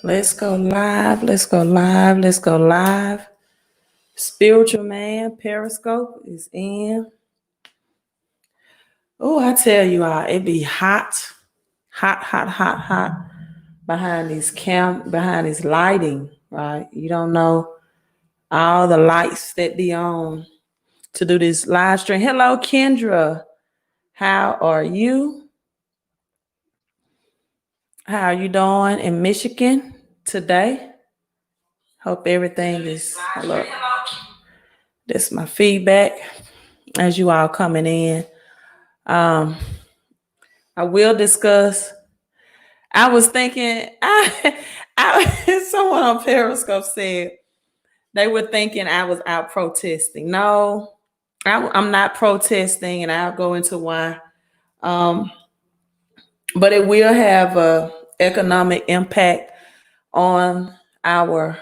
Let's go live. Let's go live. Let's go live. Spiritual Man Periscope is in. Oh, I tell you all, it be hot behind these lighting, right? You don't know all the lights that be on to do this live stream. Hello, Kendra. How are you? How are you doing in Michigan today? Hope everything is hello. That's my feedback as you all coming in. I will discuss. I was thinking, someone on Periscope said they were thinking I was out protesting. No, I'm not protesting, and I'll go into why. But it will have a economic impact on our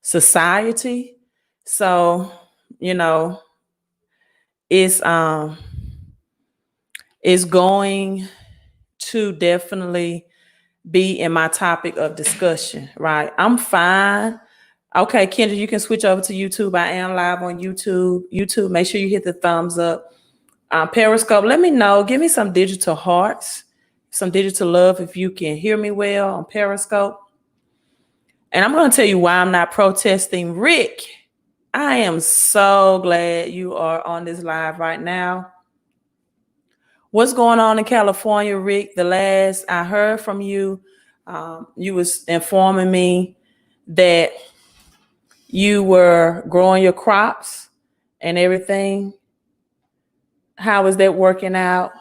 society. So, you know, it's going to definitely be in my topic of discussion, right? I'm fine. Okay, Kendra, you can switch over to YouTube. I am live on YouTube. YouTube, make sure you hit the thumbs up. Periscope, let me know. Give me some digital hearts, some digital love if you can hear me well on Periscope. And I'm going to tell you why I'm not protesting. Rick, I am so glad you are on this live right now. What's going on in California, Rick? The last I heard from you, you was informing me that you were growing your crops and everything. How is that working out?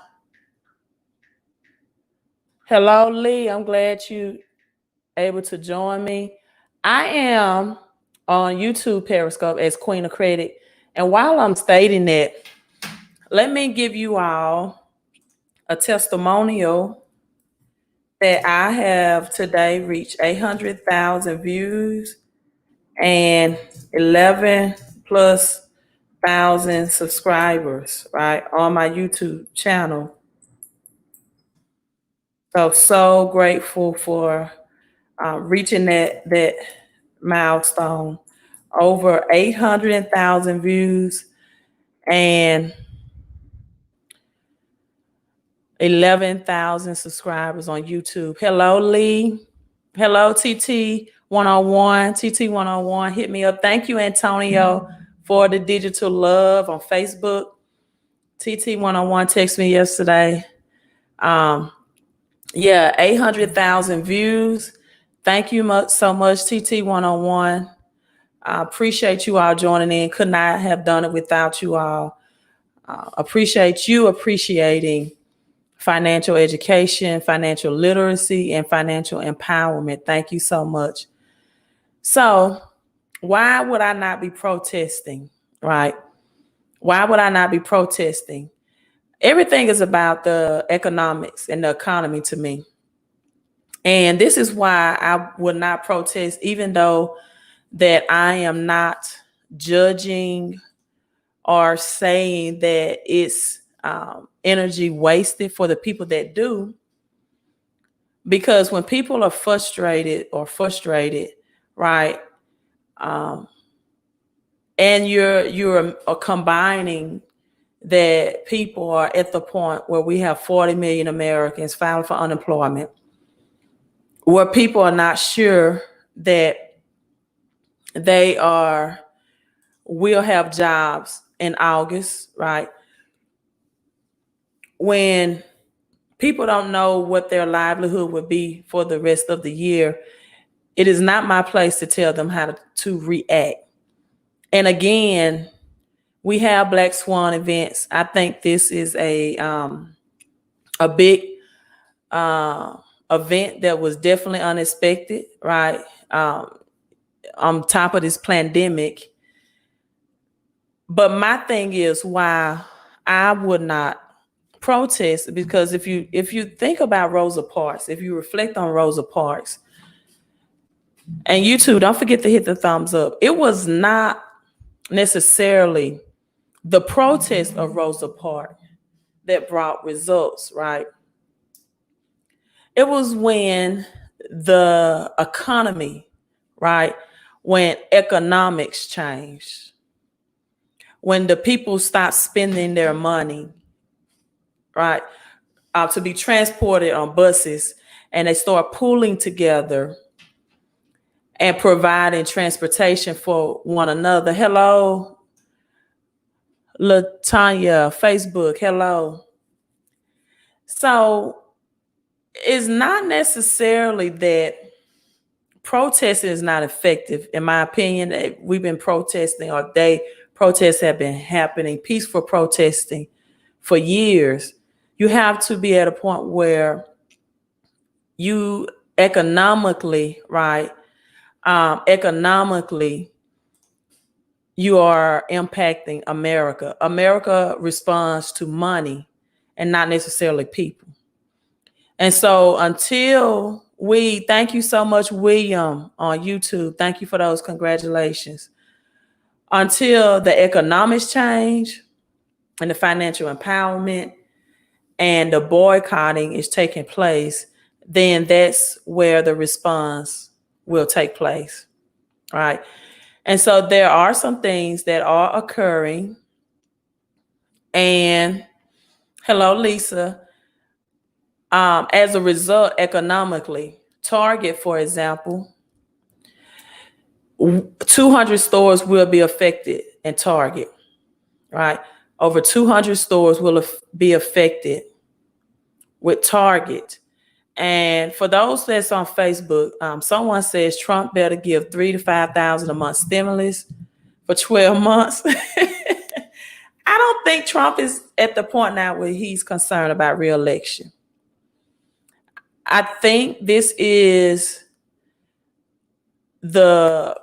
Hello, Lee. I'm glad you able to join me. I am on YouTube Periscope as Queen of Credit. And while I'm stating that, let me give you all a testimonial that I have today reached 800,000 views and 11 plus thousand subscribers, right, on my YouTube channel. So grateful for reaching that milestone. Over 800,000 views and 11,000 subscribers on YouTube. Hello, Lee. Hello, TT101. TT101, hit me up. Thank you, Antonio, for the digital love on Facebook. TT101 texted me yesterday. 800,000 views. Thank you so much, TT101. I appreciate you all joining in. Could not have done it without you all. Appreciate you appreciating financial education, financial literacy, and financial empowerment. Thank you so much. So why would I not be protesting, right? Why would I not be protesting? Everything is about the economics and the economy to me. And this is why I would not protest, even though that I am not judging or saying that it's energy wasted for the people that do. Because when people are frustrated, right, and you're combining that people are at the point where we have 40 million Americans filing for unemployment, where people are not sure that they will have jobs in August, right? When people don't know what their livelihood would be for the rest of the year, it is not my place to tell them how to react. And again, we have Black Swan events. I think this is a big event that was definitely unexpected, right? On top of this pandemic. But my thing is why I would not protest, because if you think about Rosa Parks, if you reflect on Rosa Parks, and you too, don't forget to hit the thumbs up. It was not necessarily the protest of Rosa Parks that brought results, right? It was when the economy, right? When economics changed, when the people stopped spending their money, right? To be transported on buses, and they start pooling together and providing transportation for one another. Hello, Latanya, Facebook, hello. So it's not necessarily that protesting is not effective. In my opinion, we've been protesting all day. Protests have been happening, peaceful protesting for years. You have to be at a point where you economically, right? Economically, you are impacting America. America responds to money and not necessarily people. And so until thank you so much, William, on YouTube. Thank you for those congratulations. Until the economics change and the financial empowerment and the boycotting is taking place, then that's where the response will take place, right? And so there are some things that are occurring. And hello, Lisa. As a result, economically, Target, for example, 200 stores will be affected in Target, right? Over 200 stores will be affected with Target. And for those that's on Facebook, someone says Trump better give $3,000 to $5,000 a month stimulus for 12 months. I don't think Trump is at the point now where he's concerned about re-election. I think this is the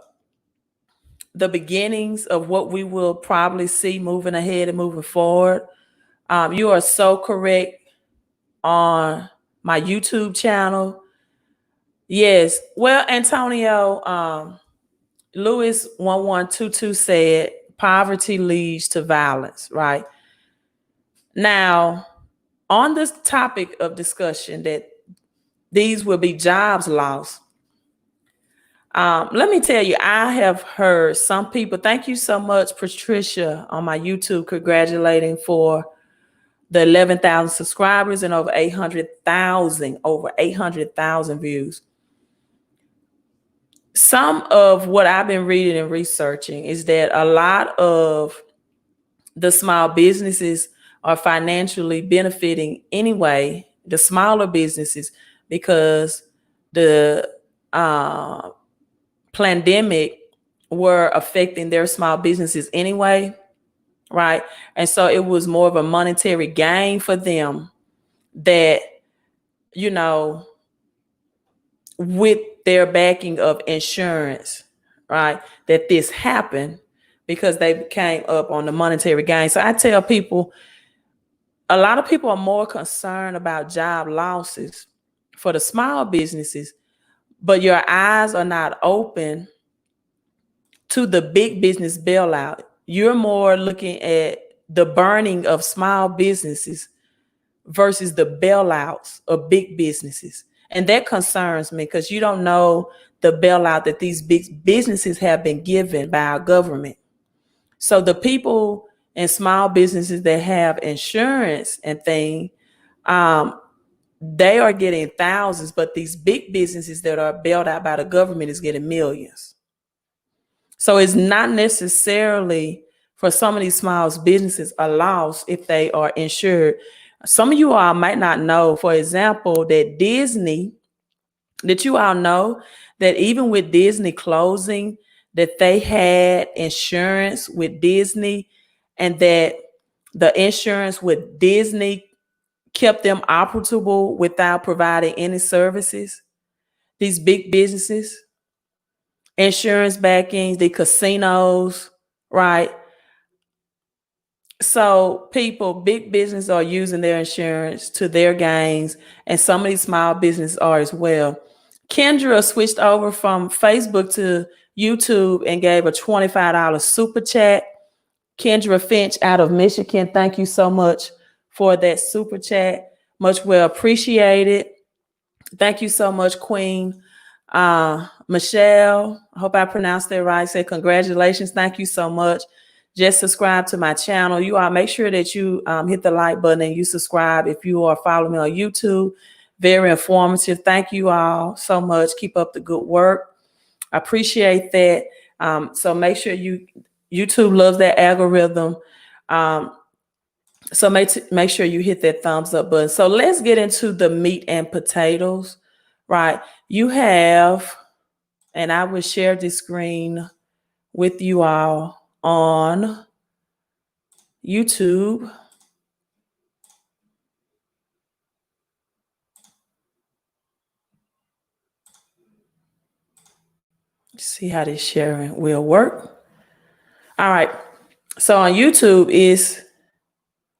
beginnings of what we will probably see moving ahead and moving forward. You are so correct on my YouTube channel. Yes. Well, Antonio, Lewis 1122 said poverty leads to violence, right? Now, on this topic of discussion that these will be jobs lost, let me tell you, I have heard some people, thank you so much, Patricia, on my YouTube, congratulating for the 11,000 subscribers and over 800,000 views. Some of what I've been reading and researching is that a lot of the small businesses are financially benefiting anyway, the smaller businesses, because the pandemic were affecting their small businesses anyway, right? And so it was more of a monetary gain for them that, you know, with their backing of insurance, right, that this happened because they came up on the monetary gain. So I tell people, a lot of people are more concerned about job losses for the small businesses, but your eyes are not open to the big business bailout. You're more looking at the burning of small businesses versus the bailouts of big businesses. And that concerns me because you don't know the bailout that these big businesses have been given by our government. So the people in small businesses that have insurance and things, they are getting thousands, but these big businesses that are bailed out by the government is getting millions. So it's not necessarily for some of these small businesses a loss if they are insured. Some of you all might not know, for example, that Disney, that you all know that even with Disney closing, that they had insurance with Disney, and that the insurance with Disney kept them operable without providing any services. These big businesses, insurance backings, the casinos, right? So people, big business are using their insurance to their gains, and some of these small businesses are as well. Kendra switched over from Facebook to YouTube and gave a $25 super chat. Kendra Finch out of Michigan, thank you so much for that super chat. Much well appreciated. Thank you so much, Queen. Michelle, I hope I pronounced that right. Say congratulations. Thank you so much. Just subscribe to my channel. You all make sure that you hit the like button and you subscribe if you are following me on YouTube. Very informative. Thank you all so much. Keep up the good work. I appreciate that. So make sure YouTube loves that algorithm. So make sure you hit that thumbs up button. So let's get into the meat and potatoes, right? You have, and I will share this screen with you all on YouTube. See how this sharing will work. All right. So on YouTube is,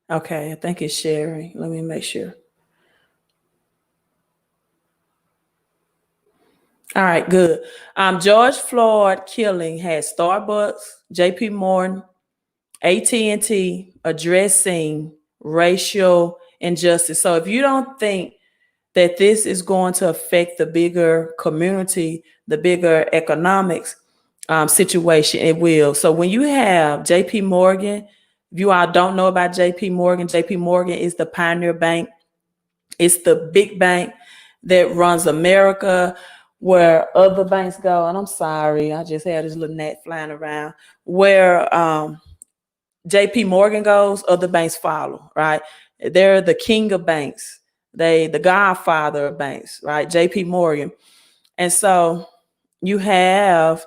okay, I think it's sharing. Let me make sure. All right, good. George Floyd killing had Starbucks, JP Morgan, AT&T addressing racial injustice. So if you don't think that this is going to affect the bigger community, the bigger economics situation, it will. So when you have JP Morgan, if you all don't know about JP Morgan is the pioneer bank. It's the big bank that runs America, where other banks go. And I'm sorry, I just had this little gnat flying around. Where JP Morgan goes, other banks follow, right? They're the king of banks. The godfather of banks, right? JP Morgan. And so you have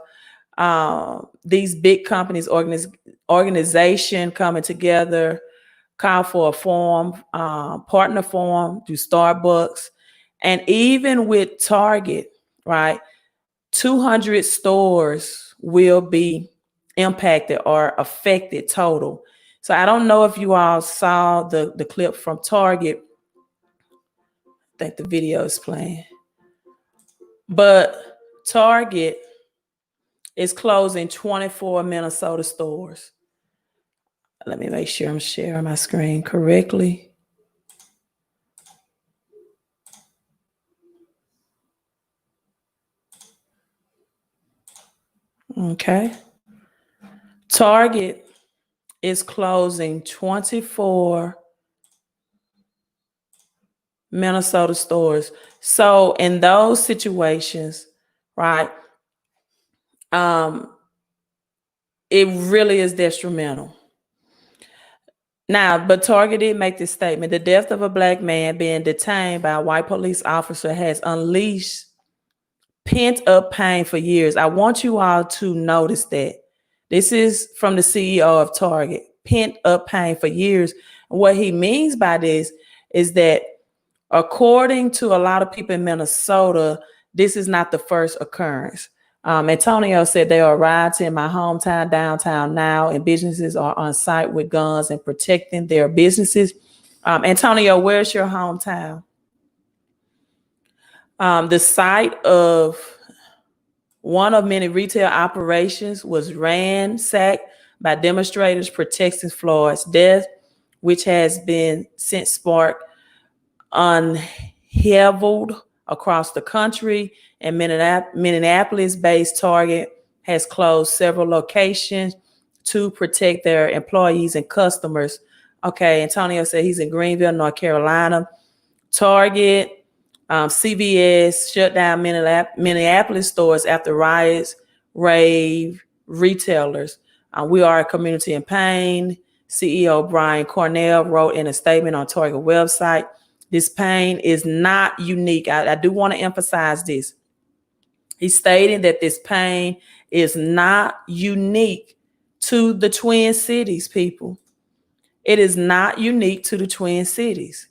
these big companies, organization coming together, call for a forum, partner forum, do Starbucks, and even with Target, right? 200 stores will be impacted or affected total. So I don't know if you all saw the clip from Target. I think the video is playing. But Target is closing 24 Minnesota stores. Let me make sure I'm sharing my screen correctly. Okay. Target is closing 24 Minnesota stores. So in those situations, right, it really is detrimental. Now, but Target did make this statement: the death of a Black man being detained by a white police officer has unleashed pent up pain for years. I want you all to notice that. This is from the CEO of Target. Pent up pain for years. And what he means by this is that, according to a lot of people in Minnesota, this is not the first occurrence. Antonio said there are riots in my hometown, downtown now, and businesses are on site with guns and protecting their businesses. Antonio, where's your hometown? The site of one of many retail operations was ransacked by demonstrators protesting Floyd's death, which has been since sparked unraveled across the country. And Minneapolis-based Target has closed several locations to protect their employees and customers. Okay, Antonio said he's in Greenville, North Carolina. Target, CVS shut down Minneapolis stores after riots rave retailers. We are a community in pain. CEO Brian Cornell wrote in a statement on Target website, this pain is not unique. I do want to emphasize this. He's stating that this pain is not unique to the Twin Cities, people. It is not unique to the Twin Cities.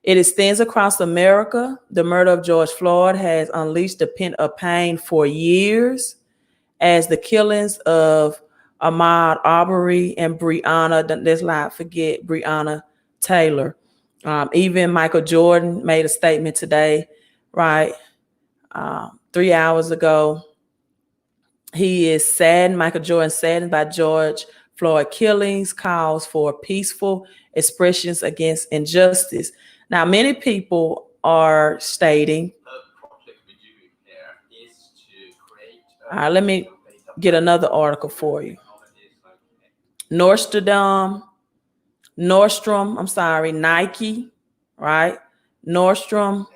It extends across America. The murder of George Floyd has unleashed a pent-up pain for years, as the killings of Ahmaud Arbery and Breonna, let's not forget Breonna Taylor. Even Michael Jordan made a statement today, right? 3 hours ago. He is saddened, Michael Jordan saddened by George Floyd killings, calls for peaceful expressions against injustice. Now, many people are stating All right, let me get another article for you. Nordstrom, Nike, right? Nordstrom,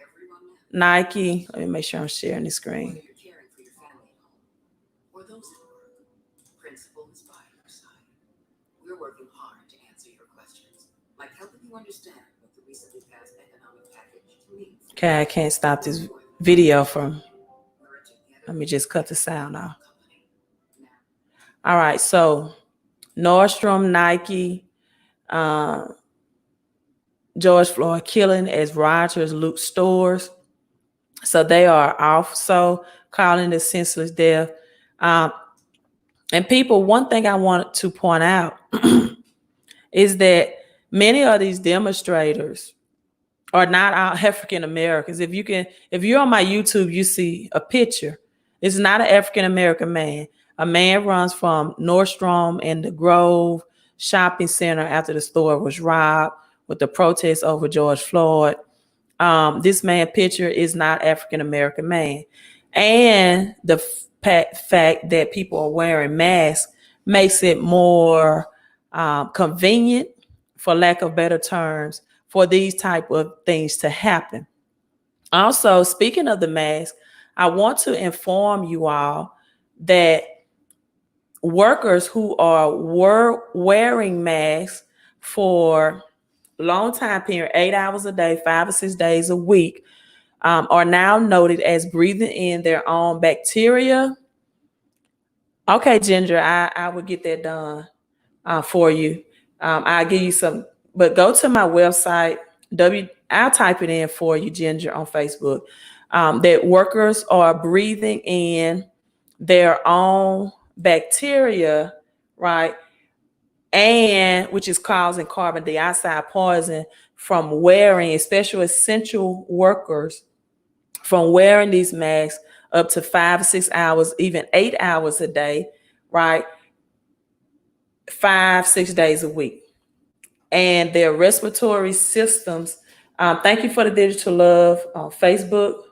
Nike. Let me make sure I'm sharing the screen. We're working hard to answer your questions, like helping you understand what the recently passed economic package means. Okay, I can't stop this video from. Let me just cut the sound off. All right, so Nordstrom, Nike, George Floyd killing as rioters loot stores. So they are also calling it senseless death. And people, one thing I want to point out is that many of these demonstrators are not African Americans. If you're on my YouTube, you see a picture. It's not an African American man. A man runs from Nordstrom and the Grove shopping center after the store was robbed with the protest over George Floyd. This man picture is not African American man. And the fact that people are wearing masks makes it more convenient, for lack of better terms, for these type of things to happen. Also, speaking of the mask, I want to inform you all that workers who are wearing masks for long time period, 8 hours a day, 5 or 6 days a week, are now noted as breathing in their own bacteria. Okay, Ginger, I will get that done for you. I'll give you some, but go to my website, I'll type it in for you, Ginger, on Facebook, that workers are breathing in their own bacteria, right? And which is causing carbon dioxide poison from wearing, especially essential workers, from wearing these masks up to 5 or 6 hours, even 8 hours a day, right? 5, 6 days a week. And their respiratory systems, thank you for the digital love on Facebook,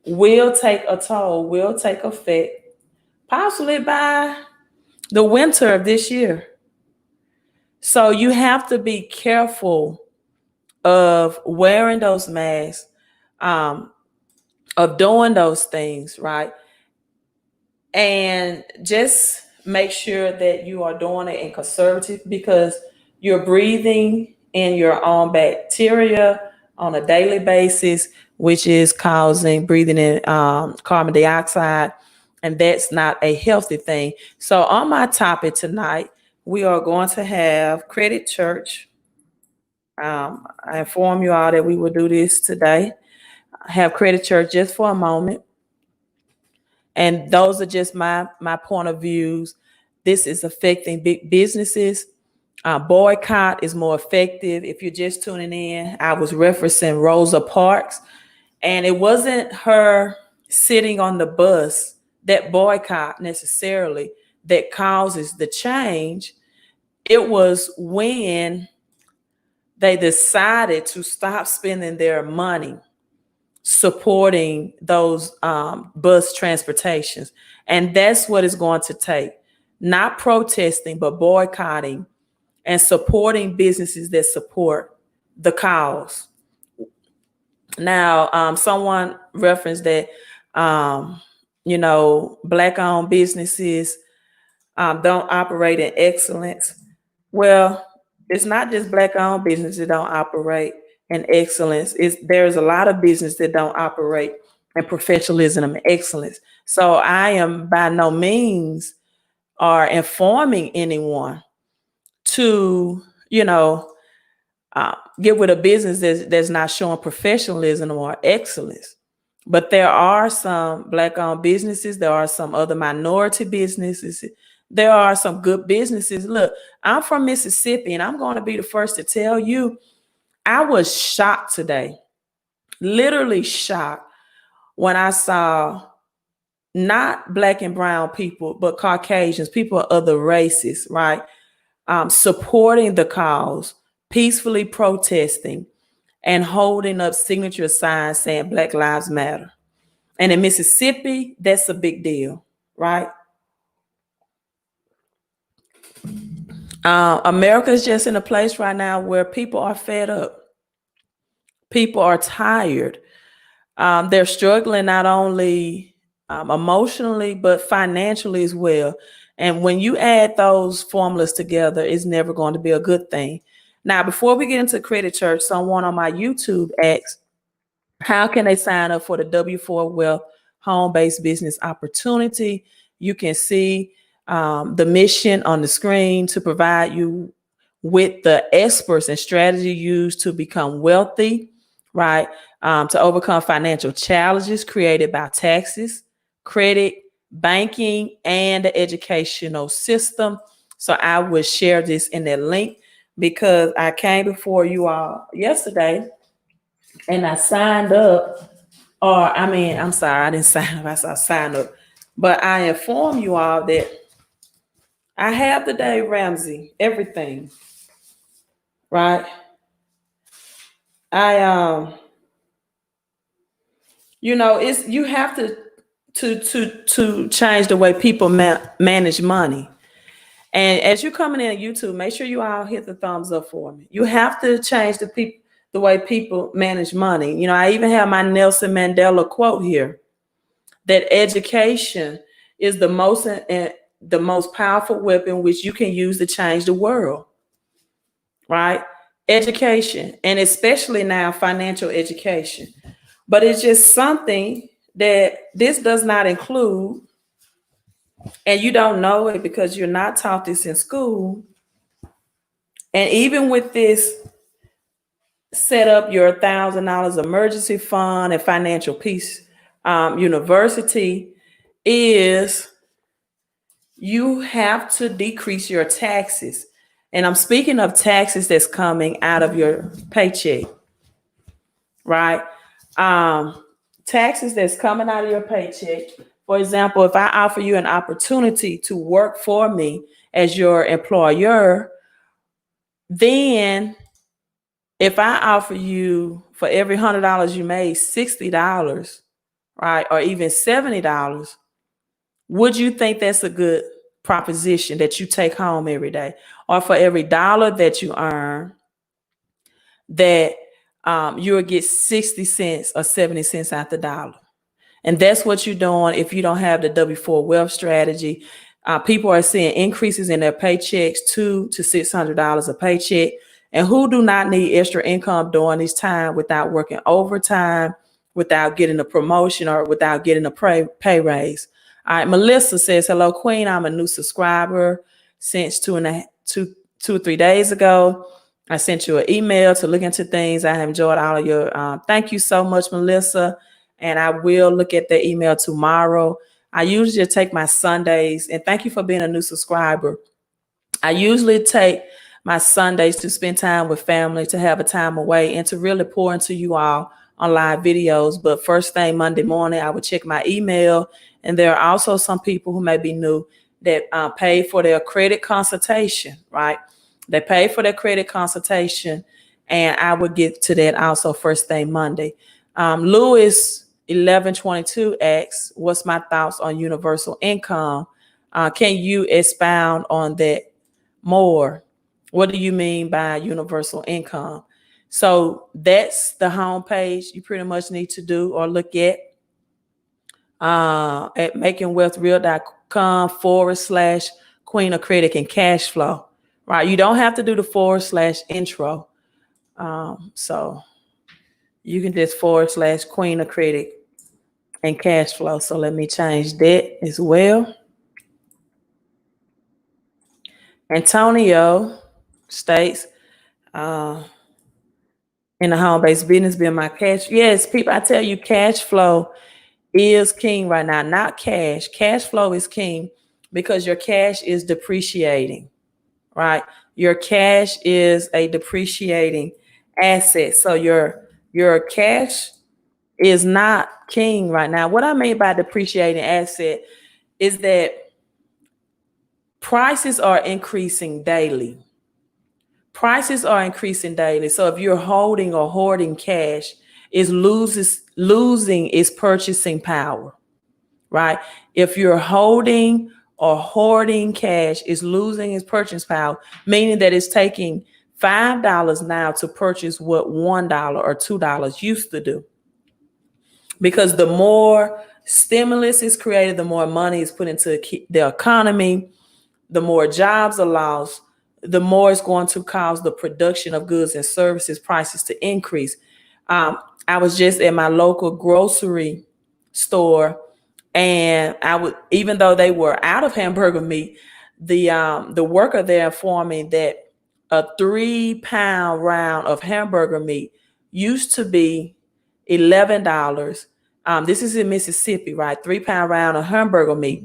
will take a toll, will take effect, possibly by the winter of this year. So you have to be careful of wearing those masks, of doing those things, right? And just make sure that you are doing it in conservative, because you're breathing in your own bacteria on a daily basis, which is causing breathing in carbon dioxide, and that's not a healthy thing. So on my topic tonight, we are going to have Credit Church. I inform you all that we will do this today. Have Credit Church just for a moment. And those are just my point of views. This is affecting big businesses. Boycott is more effective. If you're just tuning in, I was referencing Rosa Parks, and it wasn't her sitting on the bus that boycott necessarily that causes the change. It was when they decided to stop spending their money supporting those bus transportations. And that's what it's going to take. Not protesting, but boycotting and supporting businesses that support the cause. Now, someone referenced that, Black-owned businesses don't operate in excellence. Well, it's not just Black-owned businesses that don't operate in excellence. There's a lot of business that don't operate in professionalism and excellence. So I am by no means are informing anyone to, get with a business that's not showing professionalism or excellence. But there are some Black-owned businesses. There are some other minority businesses. There are some good businesses. Look, I'm from Mississippi, and I'm going to be the first to tell you, I was shocked today, literally shocked, when I saw not Black and brown people, but Caucasians, people of other races, right, supporting the cause, peacefully protesting, and holding up signature signs saying Black Lives Matter. And in Mississippi, that's a big deal, right? America is just in a place right now where people are fed up. People are tired. They're struggling not only emotionally, but financially as well. And when you add those formulas together, it's never going to be a good thing. Now, before we get into Credit Church, someone on my YouTube asked, how can they sign up for the W4 Wealth home-based business opportunity? You can see the mission on the screen to provide you with the experts and strategy used to become wealthy, right? To overcome financial challenges created by taxes, credit, banking, and the educational system. So I will share this in that link because I came before you all yesterday and I signed up. I'm sorry, I didn't sign up. I signed up. But I inform you all that I have the Dave Ramsey, everything, right? It's you have to change the way people manage money. And as you're coming in on YouTube, make sure you all hit the thumbs up for me. You have to change the way people manage money. I even have my Nelson Mandela quote here, that education is the most powerful weapon which you can use to change the world, right? Education, and especially now financial education. But it's just something that this does not include, and you don't know it because you're not taught this in school. And even with this, set up your $1,000 emergency fund and financial peace university is you have to decrease your taxes. And I'm speaking of taxes that's coming out of your paycheck, right? Taxes that's coming out of your paycheck. For example, if I offer you an opportunity to work for me as your employer, then if I offer you for every $100 you made, $60, right, or even $70, would you think that's a good proposition that you take home every day? Or for every dollar that you earn, that you'll get 60 cents or 70 cents out the dollar? And that's what you're doing if you don't have the W4 wealth strategy. People are seeing increases in their paychecks, $200 to $600 a paycheck. And who do not need extra income during this time without working overtime, without getting a promotion, or without getting a pay raise? All right, Melissa says, hello, Queen. I'm a new subscriber since 2 or 3 days ago. I sent you an email to look into things. I have enjoyed all of your, thank you so much, Melissa. And I will look at the email tomorrow. I usually take my Sundays, and thank you for being a new subscriber. I usually take my Sundays to spend time with family, to have a time away, and to really pour into you all on live videos. But first thing Monday morning, I would check my email. And there are also some people who may be new that pay for their credit consultation, right? They pay for their credit consultation, and I would get to that also first thing Monday. Louis 1122 asks, what's my thoughts on universal income? Can you expound on that more? What do you mean by universal income? So that's the homepage you pretty much need to do or look at makingwealthreal.com/Queen of Credit and Cashflow, right? You don't have to do the / intro. So you can just / Queen of Credit and Cashflow. So let me change that as well. Antonio states, in the home-based business, being my cash. Yes, people, I tell you, cash flow is king right now, not cash. Cash flow is king because your cash is depreciating, right? Your cash is a depreciating asset. So your cash is not king right now. What I mean by depreciating asset is that prices are increasing daily. Prices are increasing daily. So if you're holding or hoarding cash is losing its purchasing power, right? If you're holding or hoarding cash, it's losing its purchasing power, meaning that it's taking $5 now to purchase what $1 or $2 used to do. Because the more stimulus is created, the more money is put into the economy, the more jobs are lost, the more it's going to cause the production of goods and services prices to increase. I was just at my local grocery store, and even though they were out of hamburger meat, the worker there informed me that a 3-pound round of hamburger meat used to be $11. This is in Mississippi, right? 3-pound round of hamburger meat.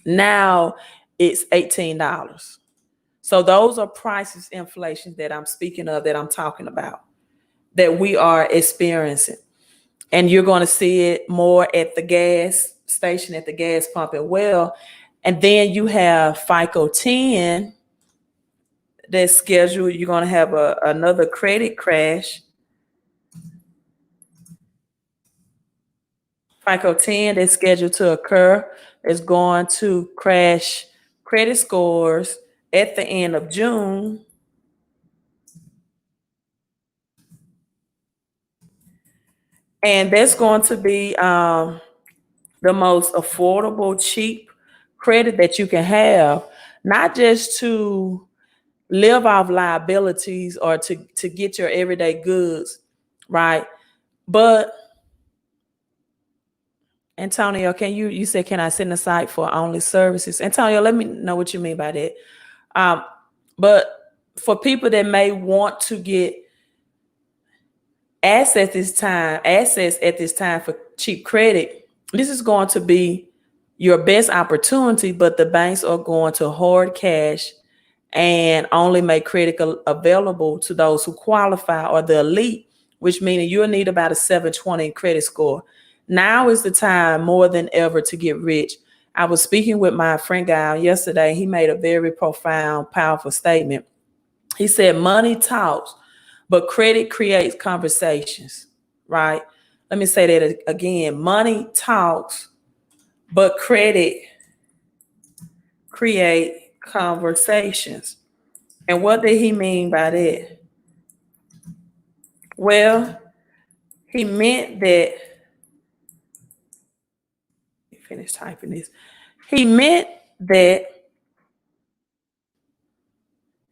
Now it's $18. So those are prices inflations that I'm speaking of, that I'm talking about, that we are experiencing. And you're going to see it more at the gas station, at the gas pump as well. And then you have FICO 10 that's scheduled. You're going to have another credit crash. FICO 10 that's scheduled to occur is going to crash credit scores at the end of June. And that's going to be the most affordable, cheap credit that you can have, not just to live off liabilities or to get your everyday goods, right? But Antonio, you said, can I send a site for only services? Antonio, let me know what you mean by that. But for people that may want to get access at this time for cheap credit, this is going to be your best opportunity, but the banks are going to hoard cash and only make credit available to those who qualify or the elite, which means you'll need about a 720 credit score. Now is the time more than ever to get rich. I was speaking with my friend Guy yesterday. He made a very profound, powerful statement. He said, money talks, but credit creates conversations, right? Let me say that again. Money talks, but credit create conversations. And what did he mean by that? Well, he meant that, finish typing this. He meant that,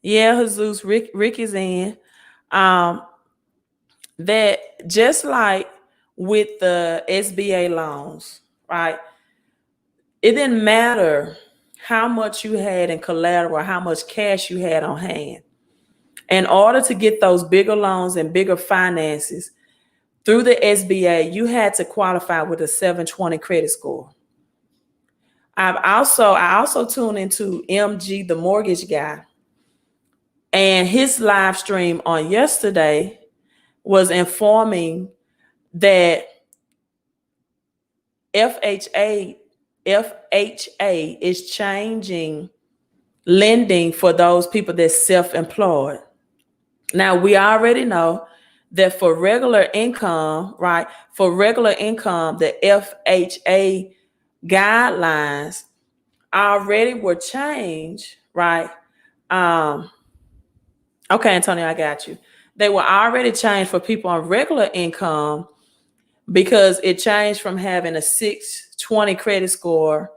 yeah, Jesus, Rick is in. That just like with the SBA loans, right? It didn't matter how much you had in collateral, how much cash you had on hand. In order to get those bigger loans and bigger finances through the SBA, you had to qualify with a 720 credit score. I also tuned into MG, the mortgage guy, and his live stream on yesterday was informing that FHA is changing lending for those people that's self-employed. Now, we already know that for regular income, right? For regular income, the FHA guidelines already were changed, right? Okay, Antonio, I got you. They were already changed for people on regular income because it changed from having a 620 credit score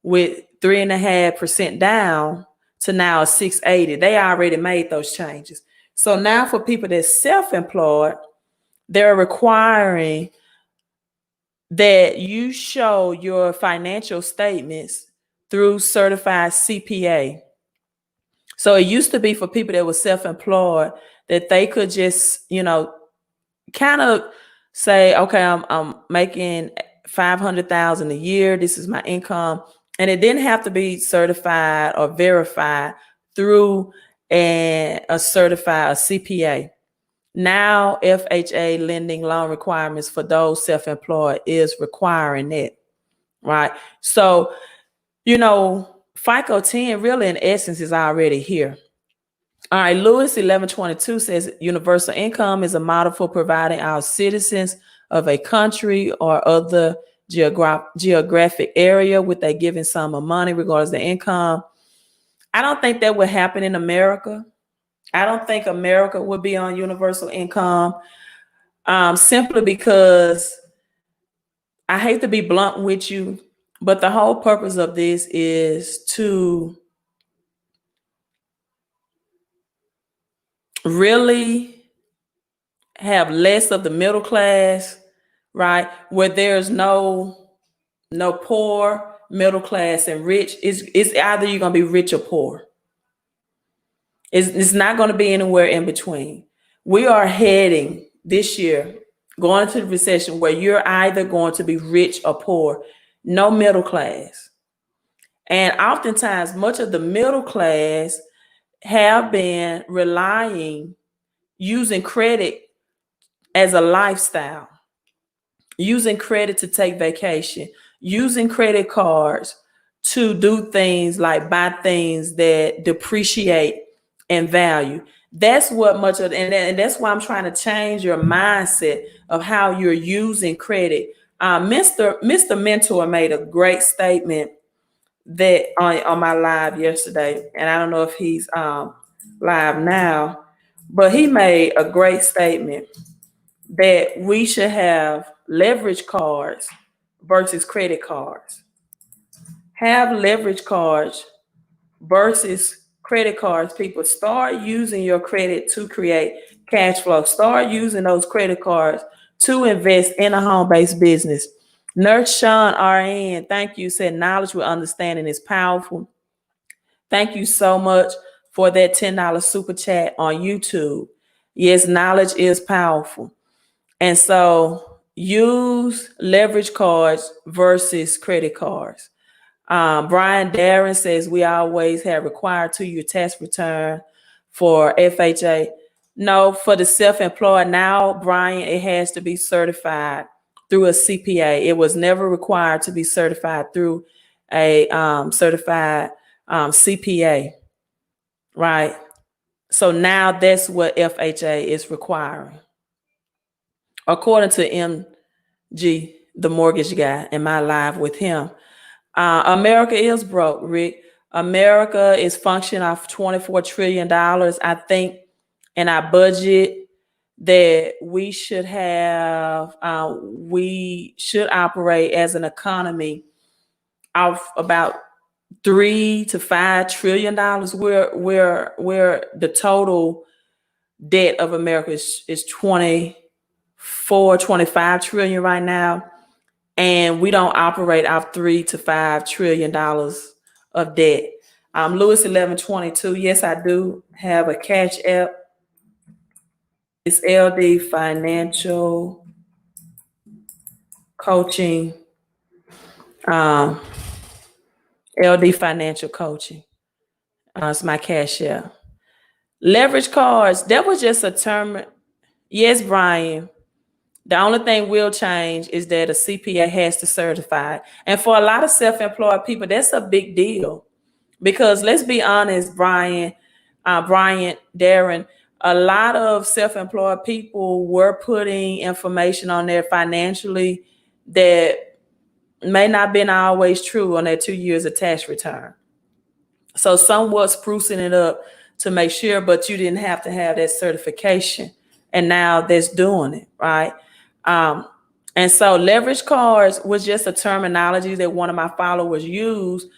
with 3.5% down to now a 680. They already made those changes. So now for people that's self-employed, they're requiring that you show your financial statements through certified CPA. So it used to be for people that were self-employed that they could just, kind of say, okay, I'm making $500,000 a year. This is my income. And it didn't have to be certified or verified through a CPA. Now, FHA lending loan requirements for those self-employed is requiring it, right? So, FICO 10 really in essence is already here. All right, Lewis 1122 says universal income is a model for providing our citizens of a country or other geographic area with a given sum of money, regardless of the income. I don't think that would happen in America. I don't think America would be on universal income, simply because I hate to be blunt with you, but the whole purpose of this is to really have less of the middle class, right? Where there's no poor, middle class, and rich. It's either you're gonna be rich or poor. It's not gonna be anywhere in between. We are heading this year, going into the recession where you're either going to be rich or poor, no middle class. And oftentimes, much of the middle class have been using credit as a lifestyle, using credit to take vacation, using credit cards to do things like buy things that depreciate in value. That's what much of, and that's why I'm trying to change your mindset of how you're using credit. Mr. Mentor made a great statement that on my live yesterday, and I don't know if he's live now, but he made a great statement that we should have leverage cards versus credit cards. Have leverage cards versus credit cards. People, start using your credit to create cash flow. Start using those credit cards to invest in a home-based business. Nurse Sean RN, thank you, said knowledge with understanding is powerful. Thank you so much for that $10 super chat on YouTube. Yes, knowledge is powerful. And so use leverage cards versus credit cards. Brian Darren says we always have required 2-year tax return for FHA. No, for the self-employed now, Brian, it has to be certified through a CPA. It was never required to be certified through a certified CPA, right? So now that's what FHA is requiring. According to MG, the mortgage guy, in my live with him. America is broke, Rick. America is functioning off $24 trillion. I think in our budget that we should have, we should operate as an economy of about $3 to $5 trillion. Where the total debt of America is 25 trillion right now. And we don't operate off $3 to $5 trillion of debt. Lewis 1122. Yes, I do have a Cash App. It's LD Financial Coaching. LD Financial Coaching. It's my Cash App. Leverage cards. That was just a term. Yes, Brian. The only thing will change is that a CPA has to certify. And for a lot of self-employed people, that's a big deal. Because let's be honest, Brian, Darren, a lot of self-employed people were putting information on there financially that may not been always true on their 2 years of tax return. So some was sprucing it up to make sure, but you didn't have to have that certification. And now that's doing it, right? And so leverage cards was just a terminology that one of my followers used,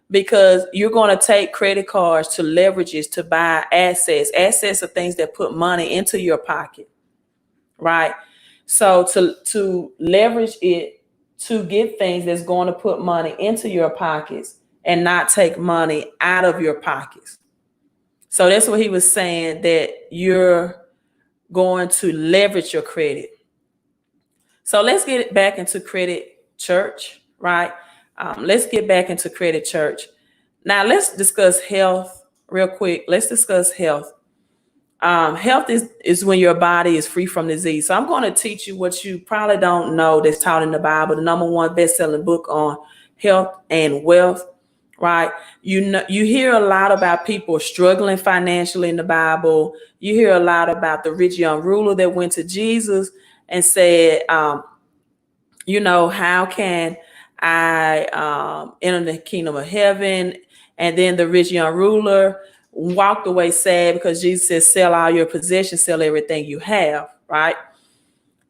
because you're going to take credit cards to leverages to buy assets. Assets are things that put money into your pocket, right? So to leverage it to get things that's going to put money into your pockets and not take money out of your pockets. So that's what he was saying, that you're going to leverage your credit. So let's get back into credit, church, right? Let's get back into credit, church. Now let's discuss health real quick. Let's discuss health. Health is when your body is free from disease. So I'm going to teach you what you probably don't know that's taught in the Bible, the #1 best-selling book on health and wealth. right? You hear a lot about people struggling financially in the Bible. You hear a lot about the rich young ruler that went to Jesus and said, how can I enter the kingdom of heaven? And then the rich young ruler walked away sad because Jesus said, sell all your possessions, sell everything you have, right?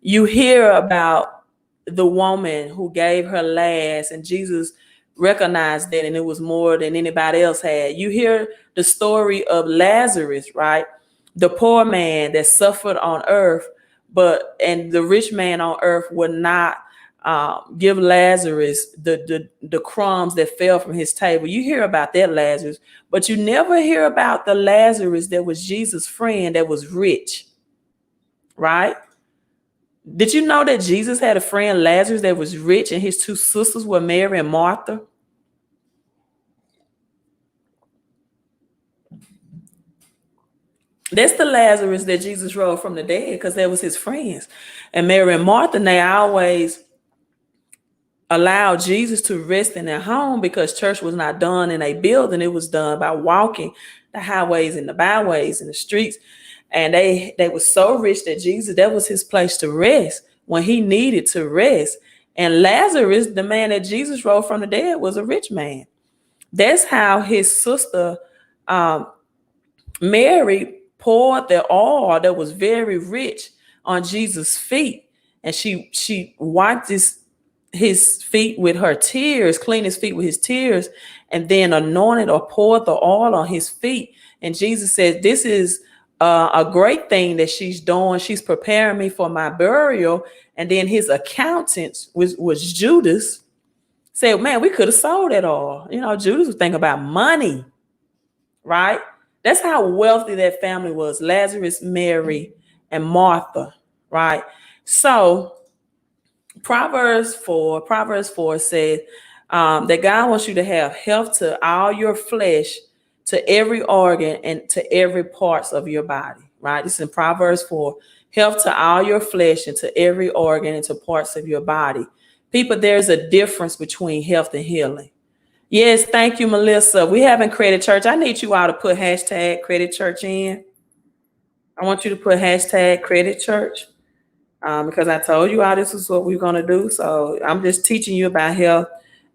You hear about the woman who gave her last, and Jesus recognized that, and it was more than anybody else had. You hear the story of Lazarus, right? The poor man that suffered on earth, and the rich man on earth would not give Lazarus the crumbs that fell from his table. You hear about that Lazarus, but you never hear about the Lazarus that was Jesus' friend that was rich, right? Did you know that Jesus had a friend, Lazarus, that was rich, and his two sisters were Mary and Martha? That's the Lazarus that Jesus rose from the dead, because that was his friends. And Mary and Martha, they always allowed Jesus to rest in their home because church was not done in a building. It was done by walking the highways and the byways and the streets. And they were so rich that Jesus, that was his place to rest when he needed to rest. And Lazarus, the man that Jesus rose from the dead, was a rich man. That's how his sister Mary poured the oil that was very rich on Jesus' feet. And she wiped his feet with her tears, cleaned his feet with his tears, and then anointed or poured the oil on his feet. And Jesus said, this is a great thing that she's doing. She's preparing me for my burial. And then his accountant was Judas, said, man, we could have sold it all. Judas was thinking about money, right? That's how wealthy that family was. Lazarus, Mary, and Martha, right? So Proverbs 4 says that God wants you to have health to all your flesh, to every organ, and to every parts of your body, right? This is in Proverbs 4. Health to all your flesh and to every organ and to parts of your body. People, there's a difference between health and healing. Yes, thank you, Melissa. We haven't created church. I need you all to put hashtag credit church in. I want you to put hashtag credit church. Because I told you all this is what we're going to do. So I'm just teaching you about health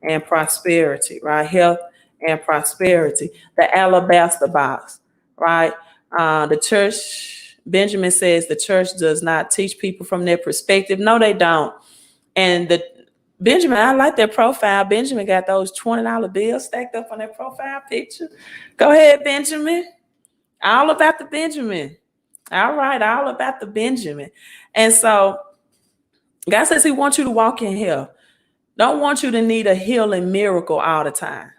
and prosperity, right? Health and prosperity. The alabaster box, right? The church, Benjamin says the church does not teach people from their perspective. No, they don't. And Benjamin, I like their profile. Benjamin got those $20 bills stacked up on their profile picture. Go ahead, Benjamin. All about the Benjamin. All right, all about the Benjamin. And so God says he wants you to walk in health. Don't want you to need a healing miracle all the time.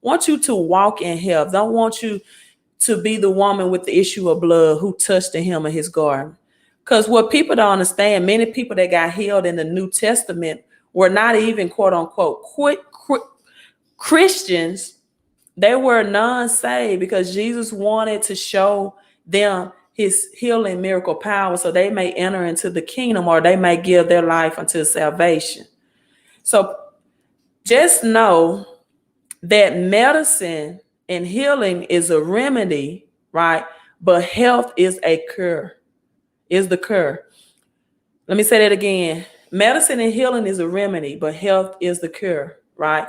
Want you to walk in health. Don't want you to be the woman with the issue of blood who touched the hem of his garment. Because what people don't understand, many people that got healed in the New Testament were not even quote unquote Christians. They were non-saved because Jesus wanted to show them his healing miracle power so they may enter into the kingdom, or they may give their life unto salvation. So just know that medicine and healing is a remedy, right? But health is a cure, is the cure. Let me say that again. Medicine and healing is a remedy, but health is the cure, right?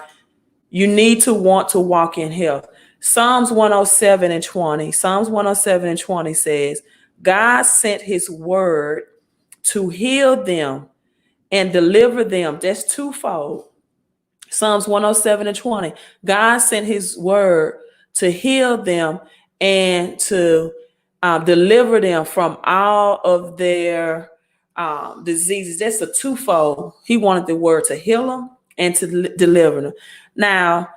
You need to want to walk in health. Psalms 107:20. Psalms 107:20 says, God sent his word to heal them and deliver them. That's twofold. Psalms 107:20. God sent his word to heal them and to deliver them from all of their diseases. That's a twofold. He wanted the word to heal them and to deliver them. Now,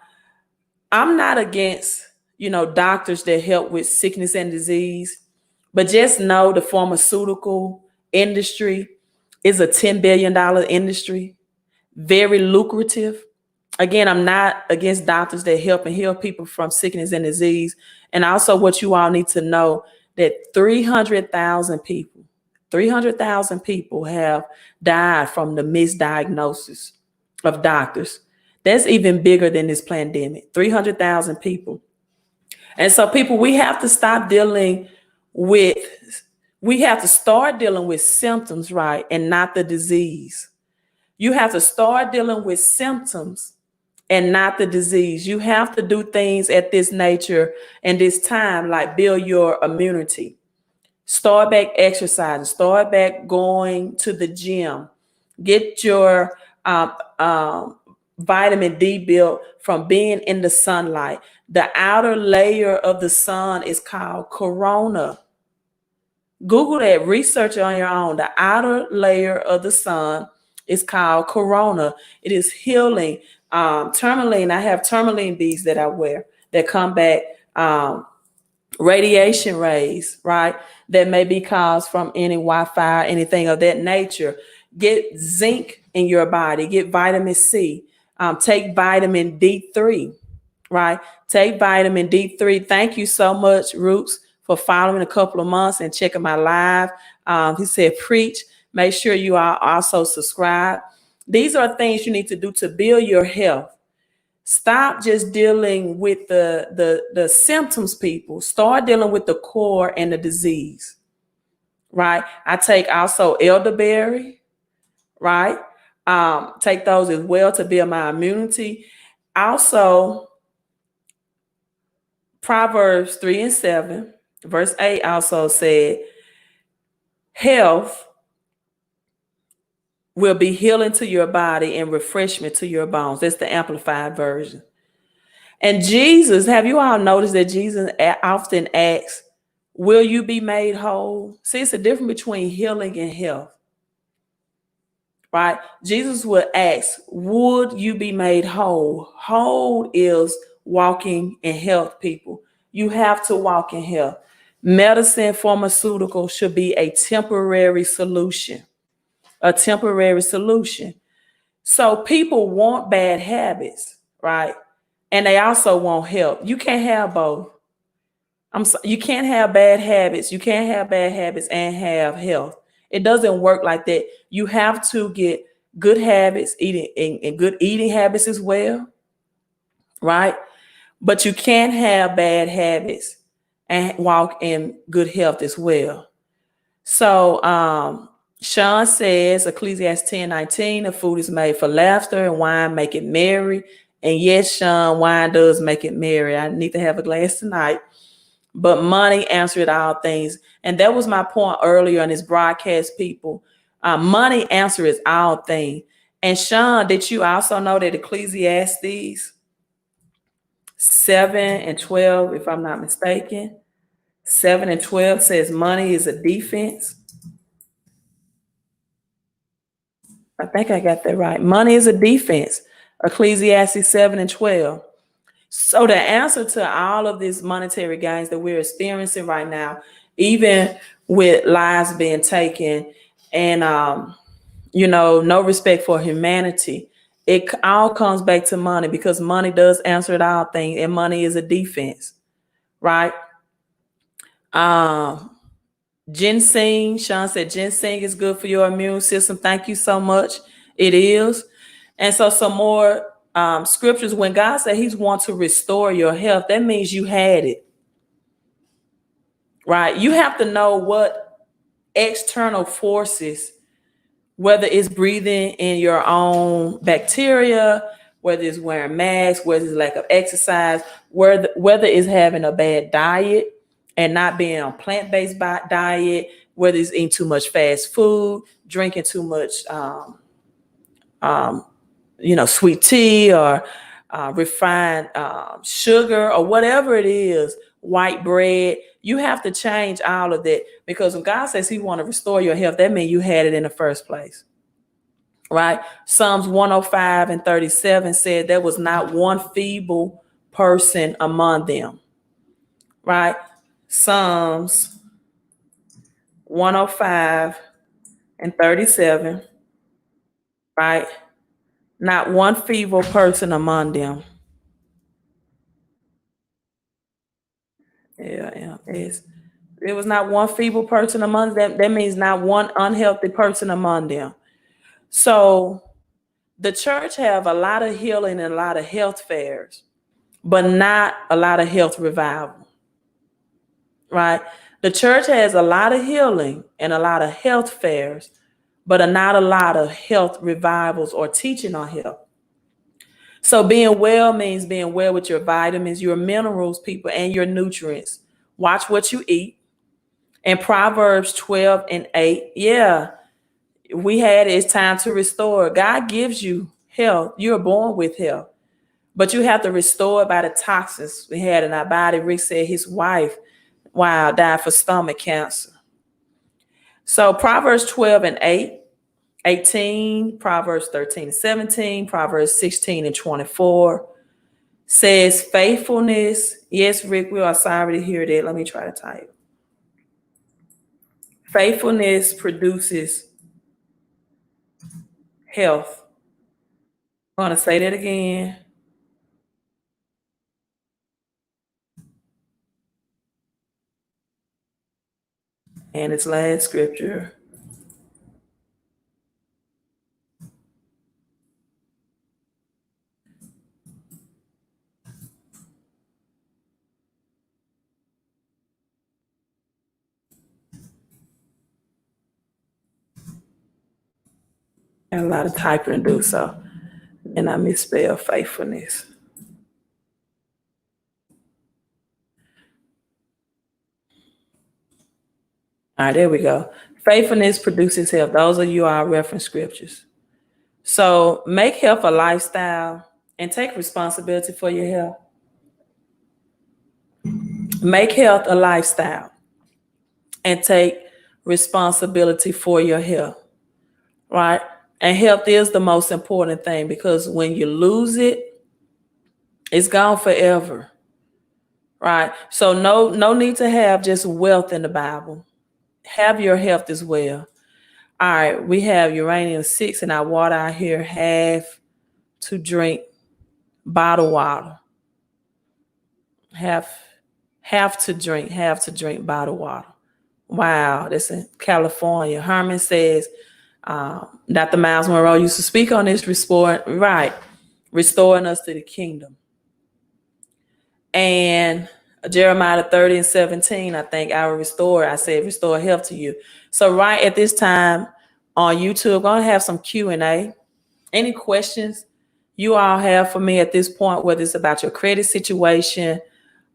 I'm not against, doctors that help with sickness and disease, but just know the pharmaceutical industry is a $10 billion industry, very lucrative. Again, I'm not against doctors that help and heal people from sickness and disease. And also what you all need to know that 300,000 people have died from the misdiagnosis of doctors. That's even bigger than this pandemic, 300,000 people. And so people, we have to stop dealing with, we have to start dealing with symptoms, right? And not the disease. You have to start dealing with symptoms and not the disease. You have to do things at this nature and this time, like build your immunity. Start back exercising, start back going to the gym, get your vitamin D built from being in the sunlight. The outer layer of the sun is called corona. Google that, research it on your own. The outer layer of the sun is called corona. It is healing. Tourmaline, I have tourmaline beads that I wear that combat radiation rays, right? That may be caused from any Wi-Fi, anything of that nature. Get zinc in your body, get vitamin C, take vitamin D3, right? Take vitamin D3. Thank you so much, Roots, for following a couple of months and checking my live. He said, preach. Make sure you are also subscribed. These are things you need to do to build your health. Stop just dealing with the symptoms, people. Start dealing with the core and the disease, right? I take also elderberry, right? Take those as well to build my immunity. Also, Proverbs 3 and 7, verse 8 also said, health will be healing to your body and refreshment to your bones. That's the amplified version. And Jesus, have you all noticed that Jesus often asks, will you be made whole? See, it's a difference between healing and health, right? Jesus would ask, would you be made whole? Whole is walking in health, people. You have to walk in health. Medicine, pharmaceutical should be a temporary solution. A temporary solution. So people want bad habits, right? And they also want help. You can't have both. You can't have bad habits. You can't have bad habits and have health. It doesn't work like that. You have to get good habits, eating and good eating habits as well, right? But you can't have bad habits and walk in good health as well. So Sean says, Ecclesiastes 10:19, the food is made for laughter and wine make it merry. And yes, Sean, wine does make it merry. I need to have a glass tonight. But money answered all things. And that was my point earlier in this broadcast, people. Money answers all things. And Sean, did you also know that Ecclesiastes 7 and 12, if I'm not mistaken, 7 and 12 says money is a defense. I think I got that right. Money is a defense. Ecclesiastes 7 and 12. So the answer to all of these monetary gains that we're experiencing right now, even with lives being taken and, no respect for humanity, it all comes back to money, because money does answer it all things, and money is a defense, right? Ginseng, Sean said ginseng is good for your immune system. Thank you so much. It is. And so some more scriptures, when God said he's want to restore your health, that means you had it, right? You have to know what external forces, whether it's breathing in your own bacteria, whether it's wearing masks, whether it's lack of exercise, whether it's having a bad diet and not being on plant-based diet, whether it's eating too much fast food, drinking too much sweet tea or refined sugar or whatever it is, white bread. You have to change all of that, because when God says he want to restore your health, that means you had it in the first place, right? Psalms 105 and 37 said there was not one feeble person among them, right? Psalms 105 and 37, right? Not one feeble person among them. Yeah. It was not one feeble person among them. That means not one unhealthy person among them. So The church have a lot of healing and a lot of health fairs, but not a lot of health revival, right? The church has a lot of healing and a lot of health fairs, but not a lot of health revivals or teaching on health. So being well means being well with your vitamins, your minerals, people, and your nutrients. Watch what you eat. And Proverbs 12:8, yeah, we had it's time to restore. God gives you health. You're born with health, but you have to restore it by the toxins we had in our body. Rick said his wife, wow, died for stomach cancer. So Proverbs 12:8, 18, Proverbs 13:17, Proverbs 16:24 says faithfulness. Yes, Rick, we are sorry to hear that. Let me try to type. Faithfulness produces health. I'm going to say that again. And its last scripture. And a lot of typing to do so. And I misspell faithfulness. All right, there we go. Faithfulness produces health. Those are our reference scriptures. So make health a lifestyle and take responsibility for your health. Make health a lifestyle and take responsibility for your health, right? And health is the most important thing, because when you lose it, it's gone forever, right? So no need to have just wealth in the Bible. Have your health as well. All right, we have uranium-6 in our water out here. Have to drink bottled water. Have to drink bottled water. Wow, that's in California. Herman says, Dr. Miles Monroe used to speak on this, restoring us to the kingdom. And Jeremiah 30:17, I think I said restore health to you. So right at this time on YouTube, I'm going to have some Q&A. Any questions you all have for me at this point, whether it's about your credit situation.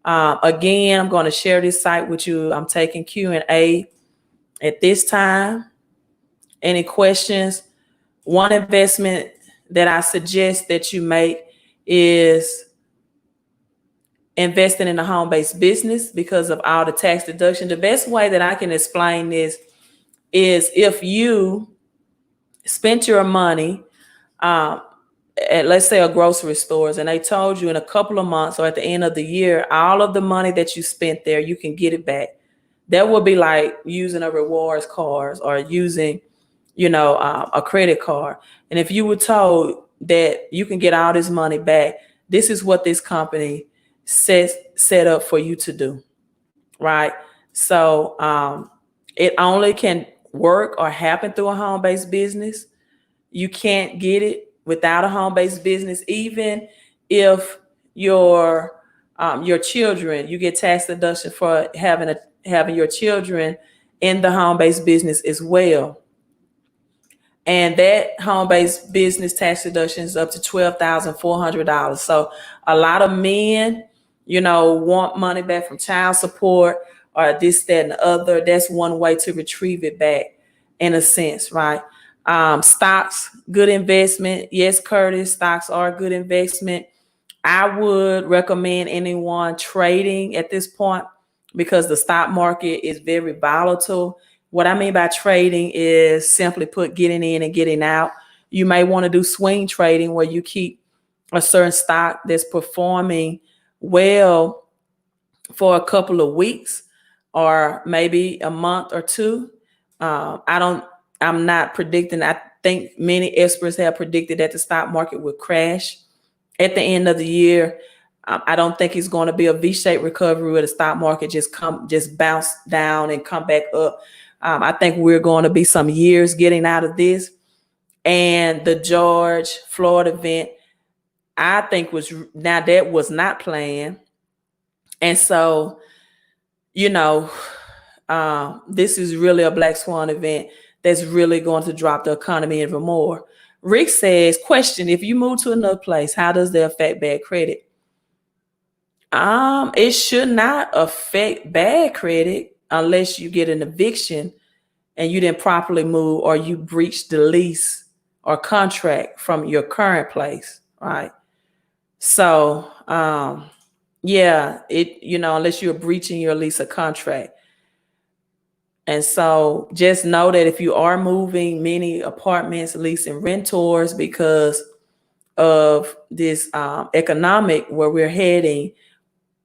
Again, I'm going to share this site with you. I'm taking Q&A at this time. Any questions? One investment that I suggest that you make is investing in a home-based business because of all the tax deduction. The best way that I can explain this is if you spent your money at, let's say, a grocery stores, and they told you in a couple of months or at the end of the year, all of the money that you spent there, you can get it back. That would be like using a rewards card or using, a credit card. And if you were told that you can get all this money back, this is what this company set up for you to do, right? So it only can work or happen through a home-based business. You can't get it without a home-based business. Even if your children, you get tax deduction for having your children in the home-based business as well. And that home-based business tax deduction is up to $12,400. So a lot of men, want money back from child support or this, that, and the other. That's one way to retrieve it back in a sense, right? Stocks, good investment. Yes, Curtis, stocks are a good investment. I would recommend anyone trading at this point because the stock market is very volatile. What I mean by trading is simply put, getting in and getting out. You may want to do swing trading where you keep a certain stock that's performing well for a couple of weeks or maybe a month or two. I'm not predicting. I think many experts have predicted that the stock market would crash at the end of the year. I don't think it's going to be a V-shaped recovery where the stock market just bounce down and come back up. I think we're going to be some years getting out of this. And the George Floyd event, I think that was not planned. And so, this is really a black swan event that's really going to drop the economy even more. Rick says, question, if you move to another place, how does that affect bad credit? It should not affect bad credit unless you get an eviction and you didn't properly move, or you breached the lease or contract from your current place, right? So, unless you're breaching your lease or contract. And so just know that if you are moving many apartments, leasing renters because of this economic where we're heading,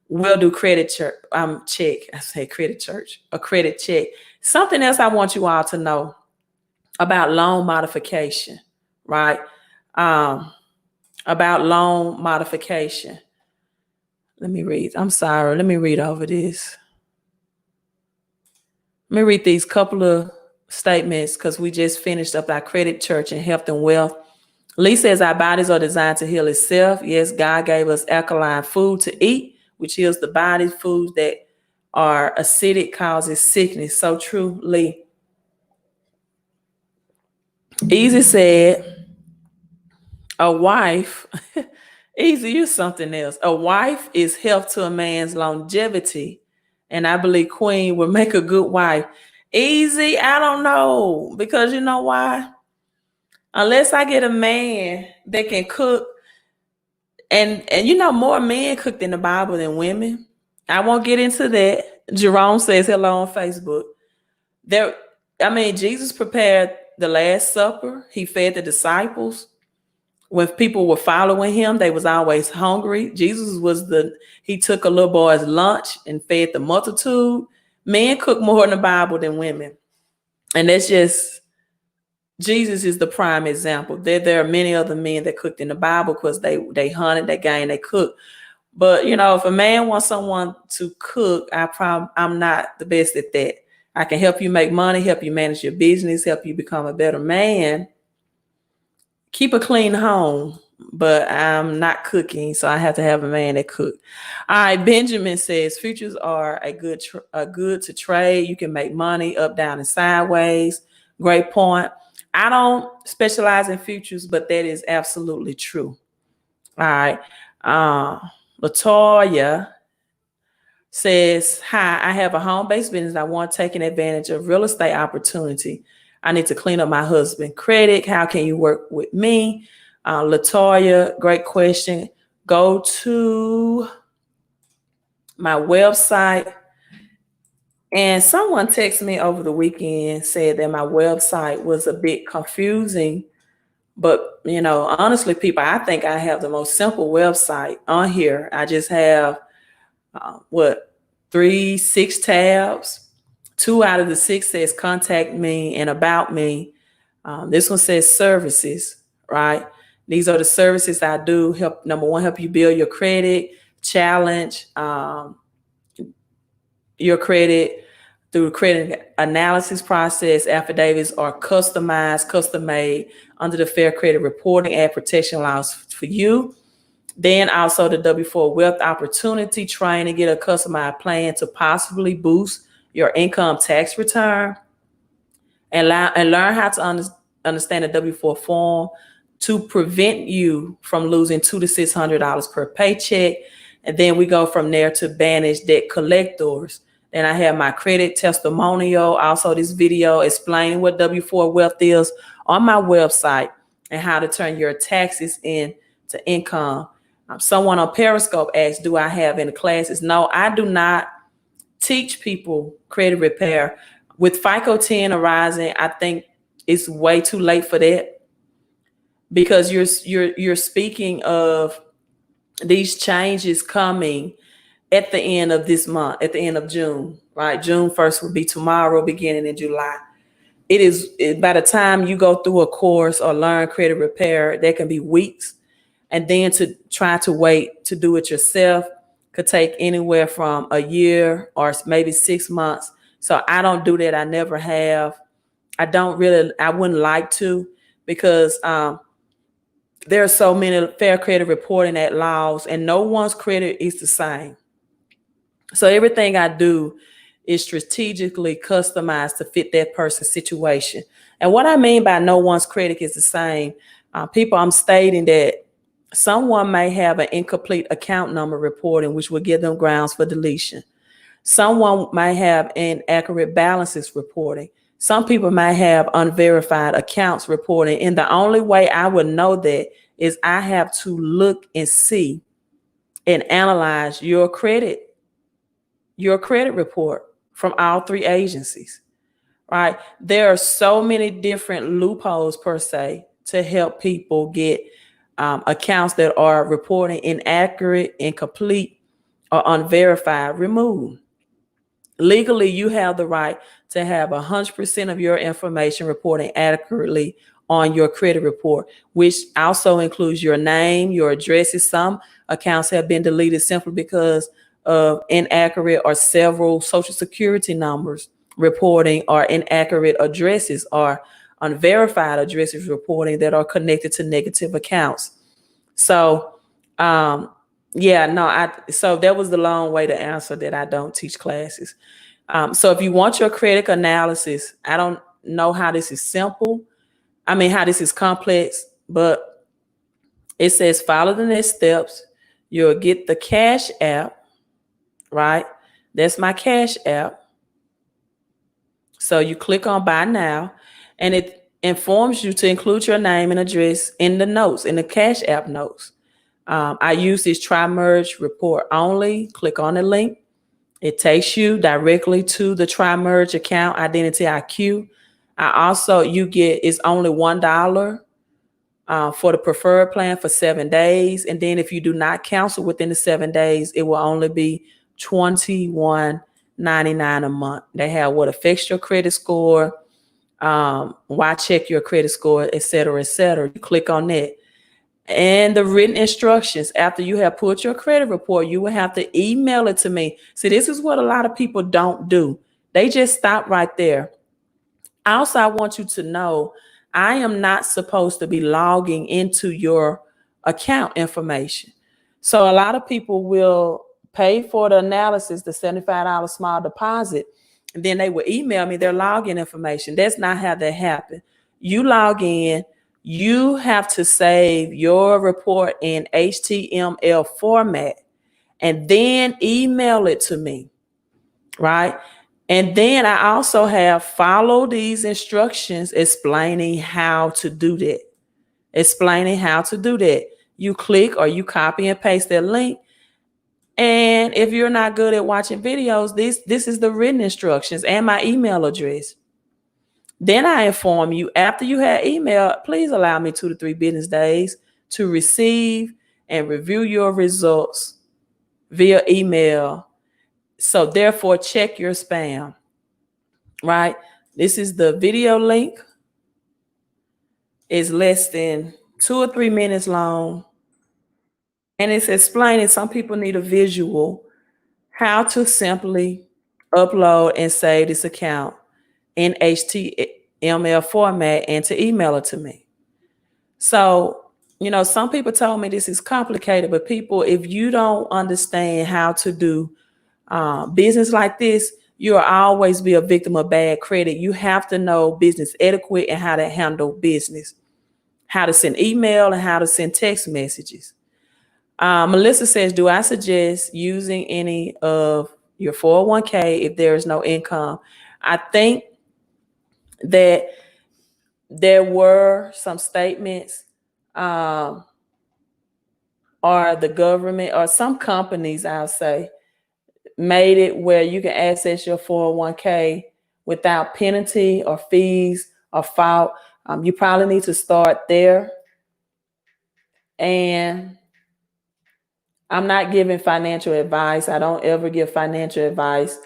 we'll do credit check. A credit check. Something else I want you all to know about loan modification, right? About loan modification. Let me read. I'm sorry. Let me read over this. Let me read these couple of statements because we just finished up our credit, church, and health and wealth. Lee says our bodies are designed to heal itself. Yes, God gave us alkaline food to eat, which heals the body. Foods that are acidic causes sickness. So true, Lee. Easy said, a wife, Easy, you're something else. A wife is health to a man's longevity. And I believe Queen would make a good wife. Easy, I don't know. Because you know why? Unless I get a man that can cook, and more men cook in the Bible than women. I won't get into that. Jerome says hello on Facebook. Jesus prepared the Last Supper. He fed the disciples. When people were following him, they was always hungry. He took a little boy's lunch and fed the multitude. Men cook more in the Bible than women. And that's just, Jesus is the prime example. There are many other men that cooked in the Bible because they hunted, they gained, they cooked. But, if a man wants someone to cook, I'm not the best at that. I can help you make money, help you manage your business, help you become a better man. Keep a clean home, but I'm not cooking, so I have to have a man that cook. All right, Benjamin says futures are a good to trade. You can make money up, down, and sideways. Great point. I don't specialize in futures, but that is absolutely true. All right. Latoya says, hi, I have a home-based business. I want taking advantage of real estate opportunity. I need to clean up my husband's credit. How can you work with me? Latoya, great question. Go to my website. And someone texted me over the weekend, said that my website was a bit confusing. But, honestly, people, I think I have the most simple website on here. I just have, 6 tabs. 2 out of the 6 says contact me and about me. This one says services, right? These are the services I do. Number 1, help you build your credit, challenge your credit through the credit analysis process. Affidavits are customized, custom made under the Fair Credit Reporting and Protection laws for you. Then also the W4 Wealth Opportunity Training, get a customized plan to possibly boost your income tax return, and learn how to understand the W4 form to prevent you from losing $200 to $600 per paycheck. And then we go from there to banish debt collectors. Then I have my credit testimonial, also this video explaining what W4 wealth is on my website and how to turn your taxes into income. Someone on Periscope asked, do I have any classes? No, I do not teach people credit repair. With FICO 10 arising, I think it's way too late for that, because you're speaking of these changes coming at the end of this month, at the end of June, right? June 1st will be tomorrow, beginning in July. By the time you go through a course or learn credit repair, there can be weeks. And then to try to wait to do it yourself could take anywhere from a year or maybe 6 months. So I don't do that. I never have. I wouldn't like to, because there are so many Fair Credit Reporting Act laws, and no one's credit is the same. So everything I do is strategically customized to fit that person's situation. And what I mean by no one's credit is the same, people, I'm stating that someone may have an incomplete account number reporting, which will give them grounds for deletion. Someone might have inaccurate balances reporting. Some people might have unverified accounts reporting. And the only way I would know that is I have to look and see and analyze your credit report from all three agencies, right? There are so many different loopholes per se to help people get accounts that are reporting inaccurate, incomplete, or unverified removed. Legally, you have the right to have 100% of your information reporting accurately on your credit report, which also includes your name, your addresses. Some accounts have been deleted simply because of inaccurate or several social security numbers reporting, or inaccurate addresses or unverified addresses reporting that are connected to negative accounts. So, so that was the long way to answer that I don't teach classes. So if you want your credit analysis, I don't know how this is simple. I mean, how this is complex, but it says follow the next steps. You'll get the Cash app, right? That's my Cash app. So you click on buy now, and it informs you to include your name and address in the notes, in the Cash app notes. I use this tri-merge report only. Click on the link. It takes you directly to the tri-merge account identity IQ. It's only $1 for the preferred plan for 7 days. And then if you do not cancel within the 7 days, it will only be $21.99 a month. They have what affects your credit score, why check your credit score, et cetera, et cetera. You click on that. And the written instructions, after you have put your credit report, you will have to email it to me. See, this is what a lot of people don't do. They just stop right there. Also, I want you to know I am not supposed to be logging into your account information. So a lot of people will pay for the analysis, the $75 small deposit, and then they will email me their login information. That's not how that happened. You log in. You have to save your report in HTML format and then email it to me, right? And then I also have follow these instructions explaining how to do that. You click or you copy and paste that link. And if you're not good at watching videos, this is the written instructions and my email address. Then I inform you, after you have emailed, please allow me 2 to 3 business days to receive and review your results via email. So therefore, check your spam, right? This is the video link. It's less than 2 or 3 minutes long. And it's explaining, some people need a visual, how to simply upload and save this account in HTML format and to email it to me. So, some people told me this is complicated, but people, if you don't understand how to do business like this, you'll always be a victim of bad credit. You have to know business etiquette and how to handle business, how to send email and how to send text messages. Melissa says, do I suggest using any of your 401k if there is no income? I think that there were some statements or the government or some companies, I'll say, made it where you can access your 401k without penalty or fees or fault. You probably need to start there. And I'm not giving financial advice. I don't ever give financial advice.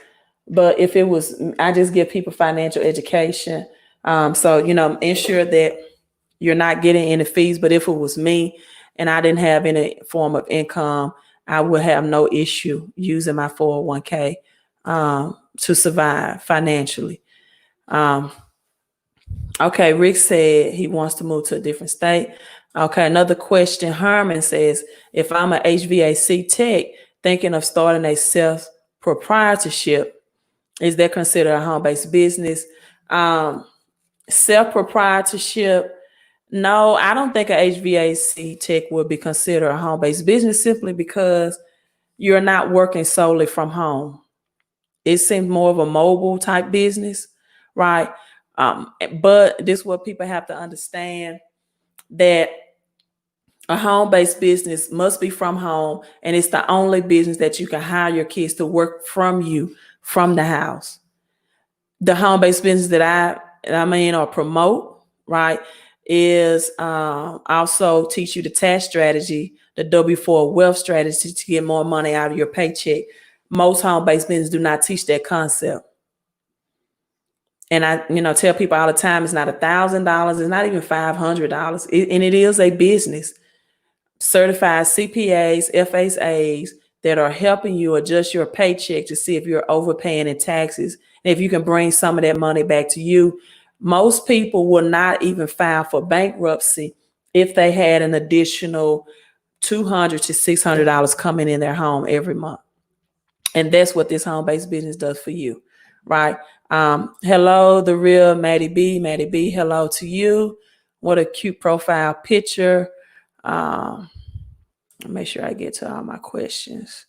But if it was, I just give people financial education. So, ensure that you're not getting any fees. But if it was me and I didn't have any form of income, I would have no issue using my 401k to survive financially. Okay, Rick said he wants to move to a different state. Okay, another question. Herman says, if I'm an HVAC tech thinking of starting a self-proprietorship, is that considered a home-based business? Self-proprietorship, no, I don't think an HVAC tech would be considered a home-based business simply because you're not working solely from home. It seems more of a mobile type business, right? But this is what people have to understand, that a home-based business must be from home, and it's the only business that you can hire your kids to work from you from the house. The home-based business that I'm in or promote, right, is also teach you the tax strategy, the W-4 wealth strategy to get more money out of your paycheck. Most home-based businesses do not teach that concept. And I, tell people all the time, it's not $1,000, it's not even $500, and it is a business. Certified CPAs, FHAs that are helping you adjust your paycheck to see if you're overpaying in taxes, and if you can bring some of that money back to you. Most people will not even file for bankruptcy if they had an additional $200 to $600 coming in their home every month. And that's what this home-based business does for you, right? Hello, the real Maddie B. Maddie B, hello to you. What a cute profile picture. Make sure I get to all my questions.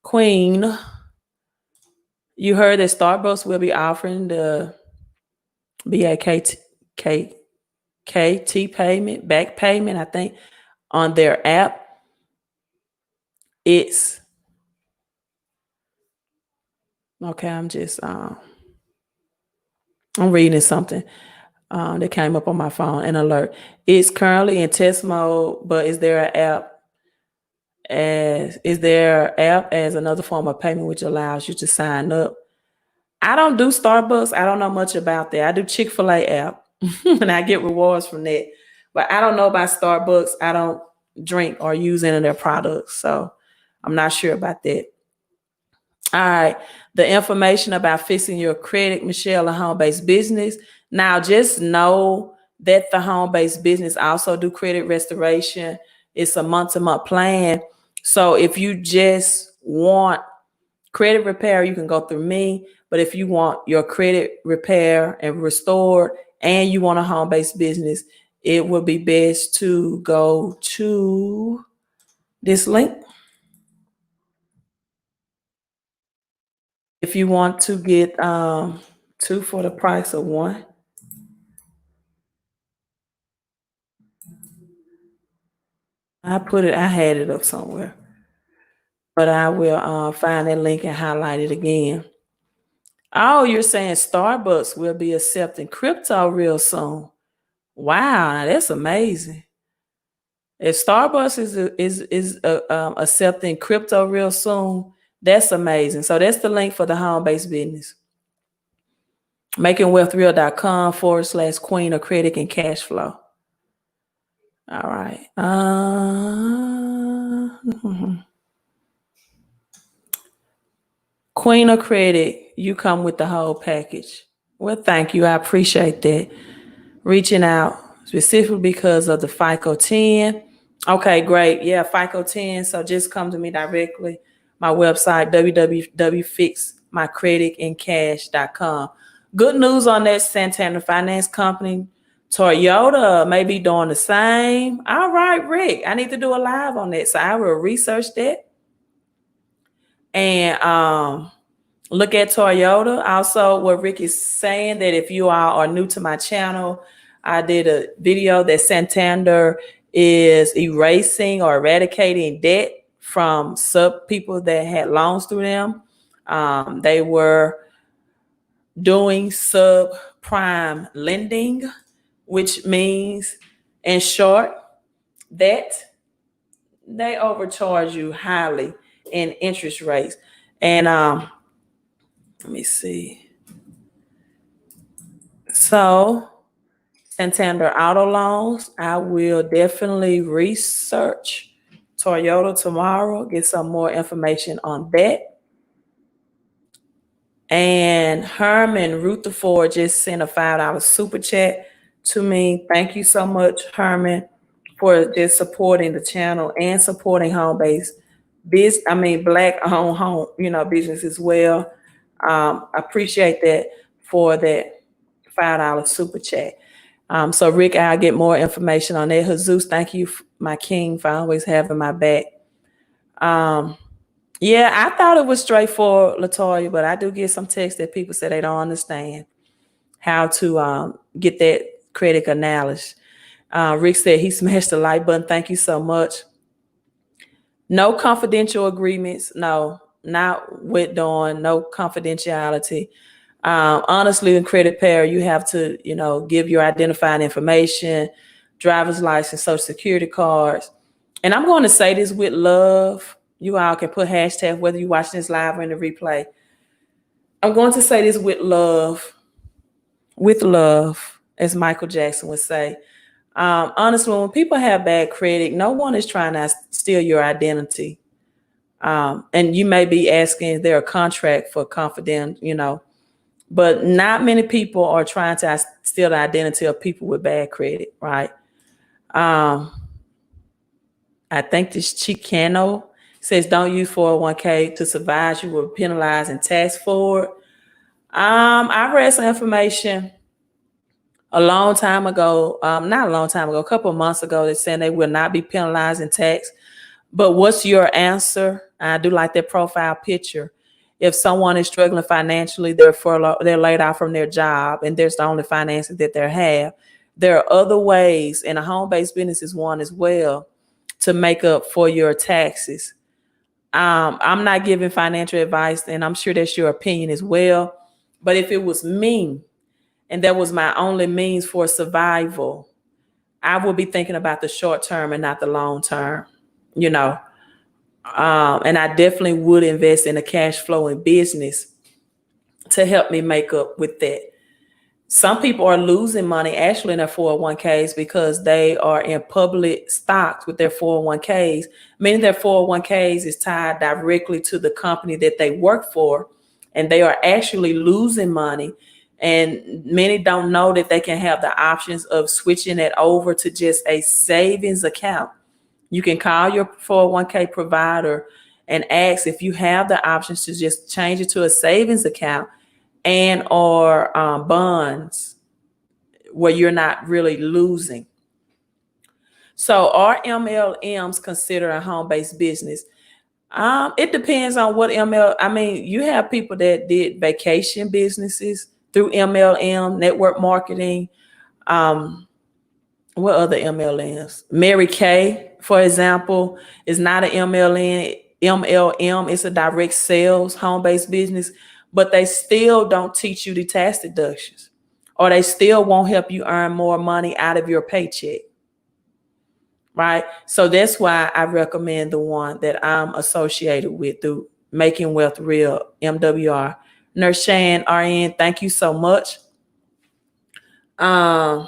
Queen, you heard that Starbucks will be offering the 𝒞𝓋𝓒e payment, back payment, I think, on their app. It's okay. I'm reading something that came up on my phone, an alert. It's currently in test mode, but is there an app as another form of payment which allows you to sign up? I don't do Starbucks. I don't know much about that. I do Chick-fil-A app and I get rewards from that. But I don't know about Starbucks. I don't drink or use any of their products. So I'm not sure about that. All right. The information about fixing your credit, Michelle, a home-based business. Now, just know that the home-based business also do credit restoration. It's a month-to-month plan. So if you just want credit repair, you can go through me. But if you want your credit repair and restored and you want a home-based business, it would be best to go to this link. If you want to get two for the price of one. I had it up somewhere, but I will find that link and highlight it again. Oh, you're saying Starbucks will be accepting crypto real soon. Wow, that's amazing. If Starbucks is accepting crypto real soon, that's amazing. So that's the link for the home-based business. makingwealthreal.com/𝒞𝓄𝓃 and Cashflow. All right. 𝒞𝓄𝓃, you come with the whole package. Well, thank you. I appreciate that. Reaching out specifically because of the FICO 10. Okay, great. Yeah, FICO 10. So just come to me directly. My website, www.fixmycreditandcash.com. Good news on that, Santander Finance Company. Toyota may be doing the same. All right, Rick, I need to do a live on that. So I will research that and look at Toyota. Also, what Rick is saying, that if you all are new to my channel, I did a video that Santander is erasing or eradicating debt from people that had loans through them. They were doing subprime lending, which means, in short, that they overcharge you highly in interest rates. And let me see. So Santander Auto Loans, I will definitely research Toyota tomorrow, get some more information on that. And Herman Rutherford just sent a $5 super chat to me. Thank you so much, Herman, for just supporting the channel and supporting home-based Black-owned home, business as well. I appreciate that for that $5 super chat. So Rick, I'll get more information on that. Jesus, thank you, my king, for always having my back. Yeah, I thought it was straightforward, Latoya, but I do get some texts that people say they don't understand how to get that credit analysis. Rick said he smashed the like button. Thank you so much. No confidential agreements. No, not with Dawn. No confidentiality. Honestly, in credit pair, you have to, give your identifying information, driver's license, social security cards. And I'm going to say this with love. You all can put hashtag whether you're watching this live or in the replay. I'm going to say this with love, as Michael Jackson would say. Honestly, when people have bad credit, no one is trying to steal your identity. And you may be asking, is there a contract for confident, but not many people are trying to steal the identity of people with bad credit, right? I think this 𝒞𝓋𝓒𝑒 says, don't use 401k to survive. You will be penalized and taxed for it. I read some information a long time ago, not a long time ago, a couple of months ago, they're saying they will not be penalized and taxed. But what's your answer? I do like that profile picture. If someone is struggling financially, they're laid off from their job, and there's the only finances that they have. There are other ways, and a home-based business is one as well, to make up for your taxes. I'm not giving financial advice, and I'm sure that's your opinion as well. But if it was me, and that was my only means for survival, I would be thinking about the short term and not the long term, and I definitely would invest in a cash flowing business to help me make up with that. Some people are losing money actually in their 401ks because they are in public stocks with their 401ks, meaning their 401ks is tied directly to the company that they work for, and they are actually losing money. And many don't know that they can have the options of switching it over to just a savings account. You can call your 401k provider and ask if you have the options to just change it to a savings account and or bonds where you're not really losing. So are MLMs considered a home-based business? It depends on what you have people that did vacation businesses through MLM, network marketing. What other MLMs? Mary Kay, for example, is not an MLM. It's a direct sales home-based business, but they still don't teach you the tax deductions, or they still won't help you earn more money out of your paycheck, right? So that's why I recommend the one that I'm associated with through Making Wealth Real, MWR. Nurse Shan, RN, thank you so much. I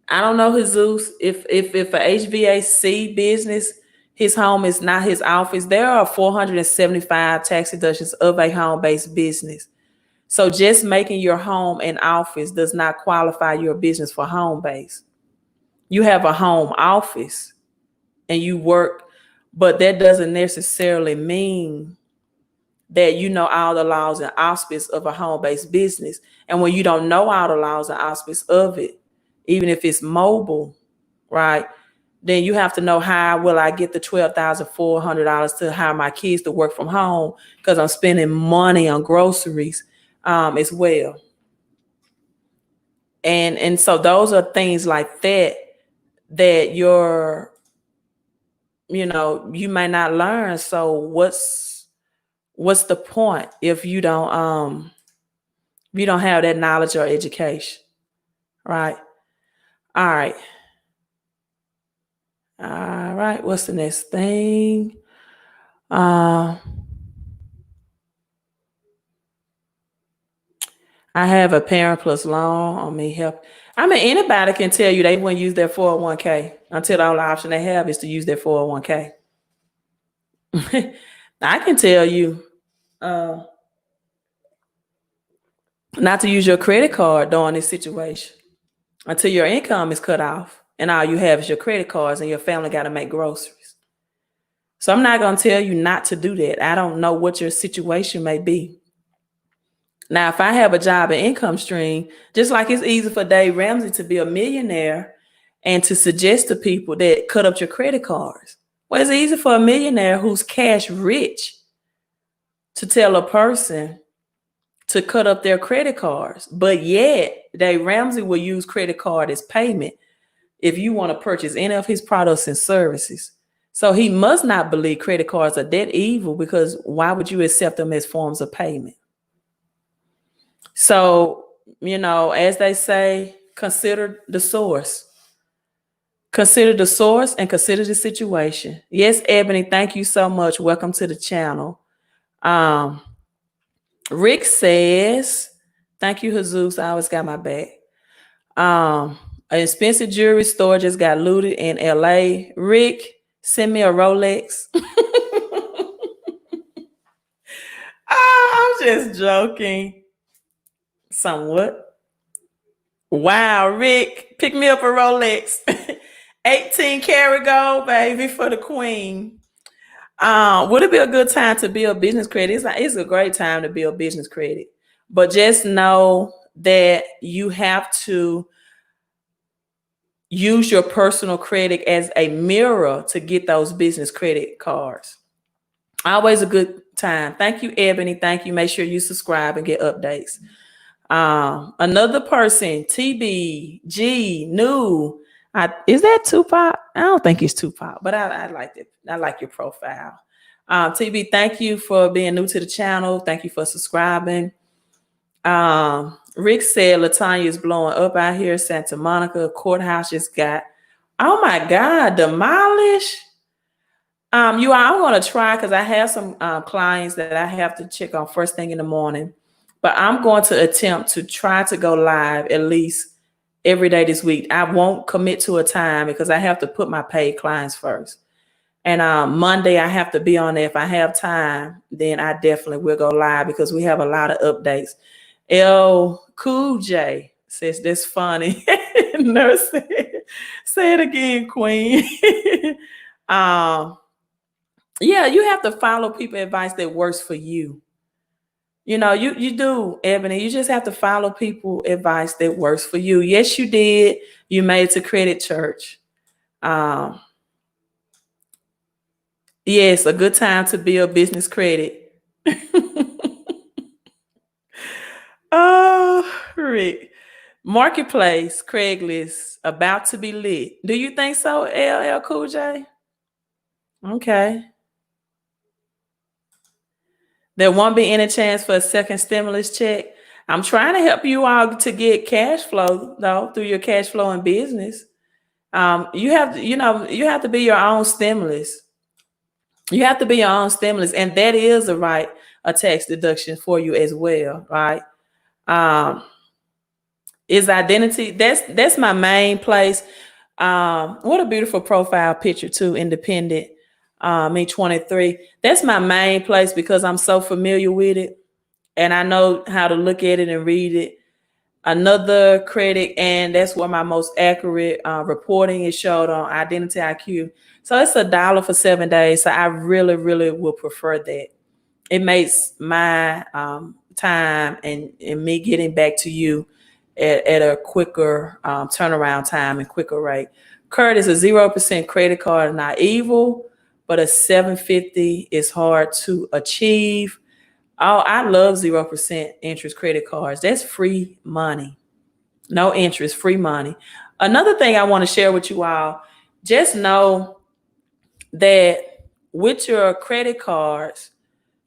don't know, Jesus, if a HVAC business, his home is not his office, there are 475 tax deductions of a home-based business. So just making your home an office does not qualify your business for home-based. You have a home office and you work, but that doesn't necessarily mean that you know all the laws and auspices of a home-based business. And when you don't know all the laws and auspices of it, even if it's mobile, right, then you have to know, how will I get the $12,400 to hire my kids to work from home, because I'm spending money on groceries as well. And so those are things like that you may not learn. So what's the point if you don't have that knowledge or education, right? All right. What's the next thing? I have a parent plus loan on me help. Anybody can tell you they wouldn't use their 401k until the only option they have is to use their 401k. I can tell you, not to use your credit card during this situation until your income is cut off and all you have is your credit cards and your family got to make groceries. So I'm not going to tell you not to do that. I don't know what your situation may be. Now, if I have a job and income stream, just like it's easy for Dave Ramsey to be a millionaire and to suggest to people that cut up your credit cards. Well, it's easy for a millionaire who's cash rich to tell a person to cut up their credit cards. But yet, Dave Ramsey will use credit card as payment if you want to purchase any of his products and services. So he must not believe credit cards are that evil, because why would you accept them as forms of payment? So, as they say, consider the source. Consider the source and consider the situation. Yes, Ebony, thank you so much. Welcome to the channel. Rick says, thank you, Jesus. I always got my back. An expensive jewelry store just got looted in LA. Rick, send me a Rolex. I'm just joking. Somewhat. Wow, Rick, pick me up a Rolex. 18 karat gold, baby, for the queen. Would it be a good time to build business credit? It's a great time to build business credit. But just know that you have to use your personal credit as a mirror to get those business credit cards. Always a good time. Thank you, Ebony. Thank you. Make sure you subscribe and get updates. Another person, TBG, new. Is that Tupac? I don't think it's Tupac, but I like it. I like your profile. TB, thank you for being new to the channel. Thank you for subscribing. Rick said Latanya is blowing up out here. Santa Monica courthouse just got, oh my God, demolished. I'm going to try, because I have some clients that I have to check on first thing in the morning. But I'm going to attempt to try to go live at least every day this week. I won't commit to a time because I have to put my paid clients first. And Monday, I have to be on there. If I have time, then I definitely will go live, because we have a lot of updates. 𝒞𝓄𝓃 says, that's funny. Nurse said, say it again, Queen. Yeah, you have to follow people advice that works for you. You do, Ebony. You just have to follow people advice that works for you. Yes, you did. You made it to Credit Church. Yes, a good time to build business credit. Oh, Rick. Marketplace, Craigslist, about to be lit. Do you think so, LL Cool J? Okay. There won't be any chance for a second stimulus check. I'm trying to help you all to get cash flow, though, through your cash flow in business. You have to be your own stimulus. You have to be your own stimulus, and that is a tax deduction for you as well, right? Is identity. That's my main place. What a beautiful profile picture too, independent. Me 23. That's my main place, because I'm so familiar with it and I know how to look at it and read it. Another credit, and that's where my most accurate reporting is showed on Identity IQ. So it's $1 for 7 days. So I really, really will prefer that. It makes my time and me getting back to you at a quicker turnaround time and quicker rate. Kurt is a 0% credit card, not evil, but a 750 is hard to achieve. Oh, I love 0% interest credit cards. That's free money. No interest, free money. Another thing I want to share with you all, just know that with your credit cards,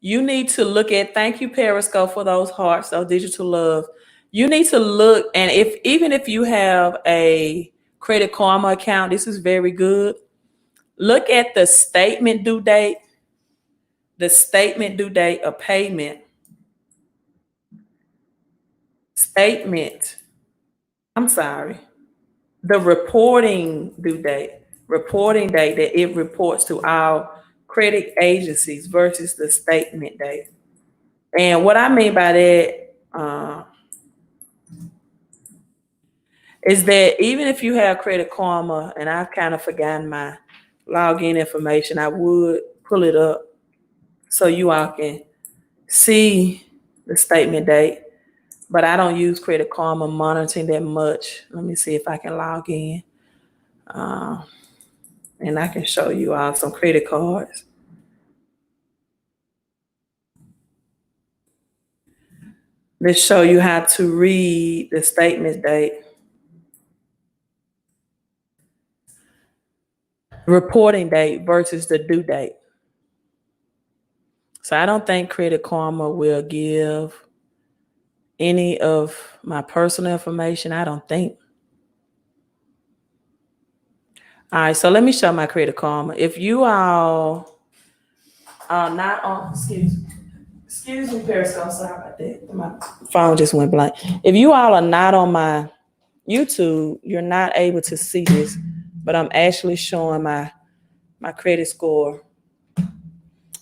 you need to look at, thank you, Periscope, for those hearts, those digital love. You need to look, and even if you have a Credit Karma account, this is very good. Look at the statement due date. The statement due date of payment. Statement. I'm sorry. The reporting due date. Reporting date that it reports to our credit agencies versus the statement date. And what I mean by that, is that even if you have Credit Karma, and I've kind of forgotten my login information, I would pull it up so you all can see the statement date. But I don't use Credit Karma monitoring that much. Let me see if I can log in. And I can show you all some credit cards. Let's show you how to read the statement date. Reporting date versus the due date. So I don't think Credit Karma will give any of my personal information. I don't think. All right, so let me show my Credit Karma. If you all are not on, excuse me, Periscope, sorry about that. My phone just went blank. If you all are not on my YouTube, you're not able to see this, but I'm actually showing my credit score.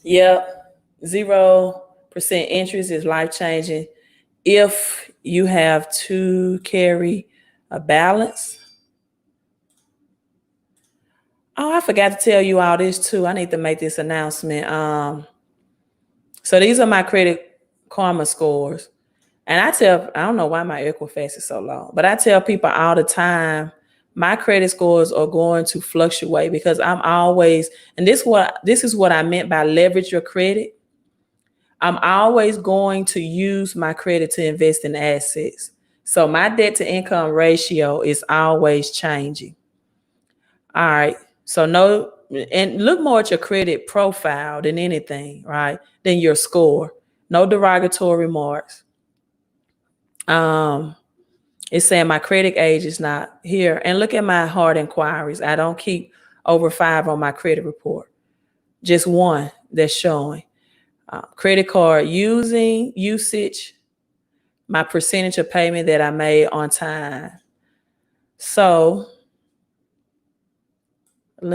Yep, 0% interest is life-changing if you have to carry a balance. Oh, I forgot to tell you all this too. I need to make this announcement. So these are my Credit Karma scores. And I don't know why my Equifax is so low, but I tell people all the time, my credit scores are going to fluctuate because I'm always, and this is what I meant by leverage your credit. I'm always going to use my credit to invest in assets. So my debt to income ratio is always changing. All right. So and look more at your credit profile than anything, right? Than your score. No derogatory remarks. It's saying my credit age is not here. And look at my hard inquiries. I don't keep over 5 on my credit report. Just 1 that's showing. Credit card usage, my percentage of payment that I made on time. So all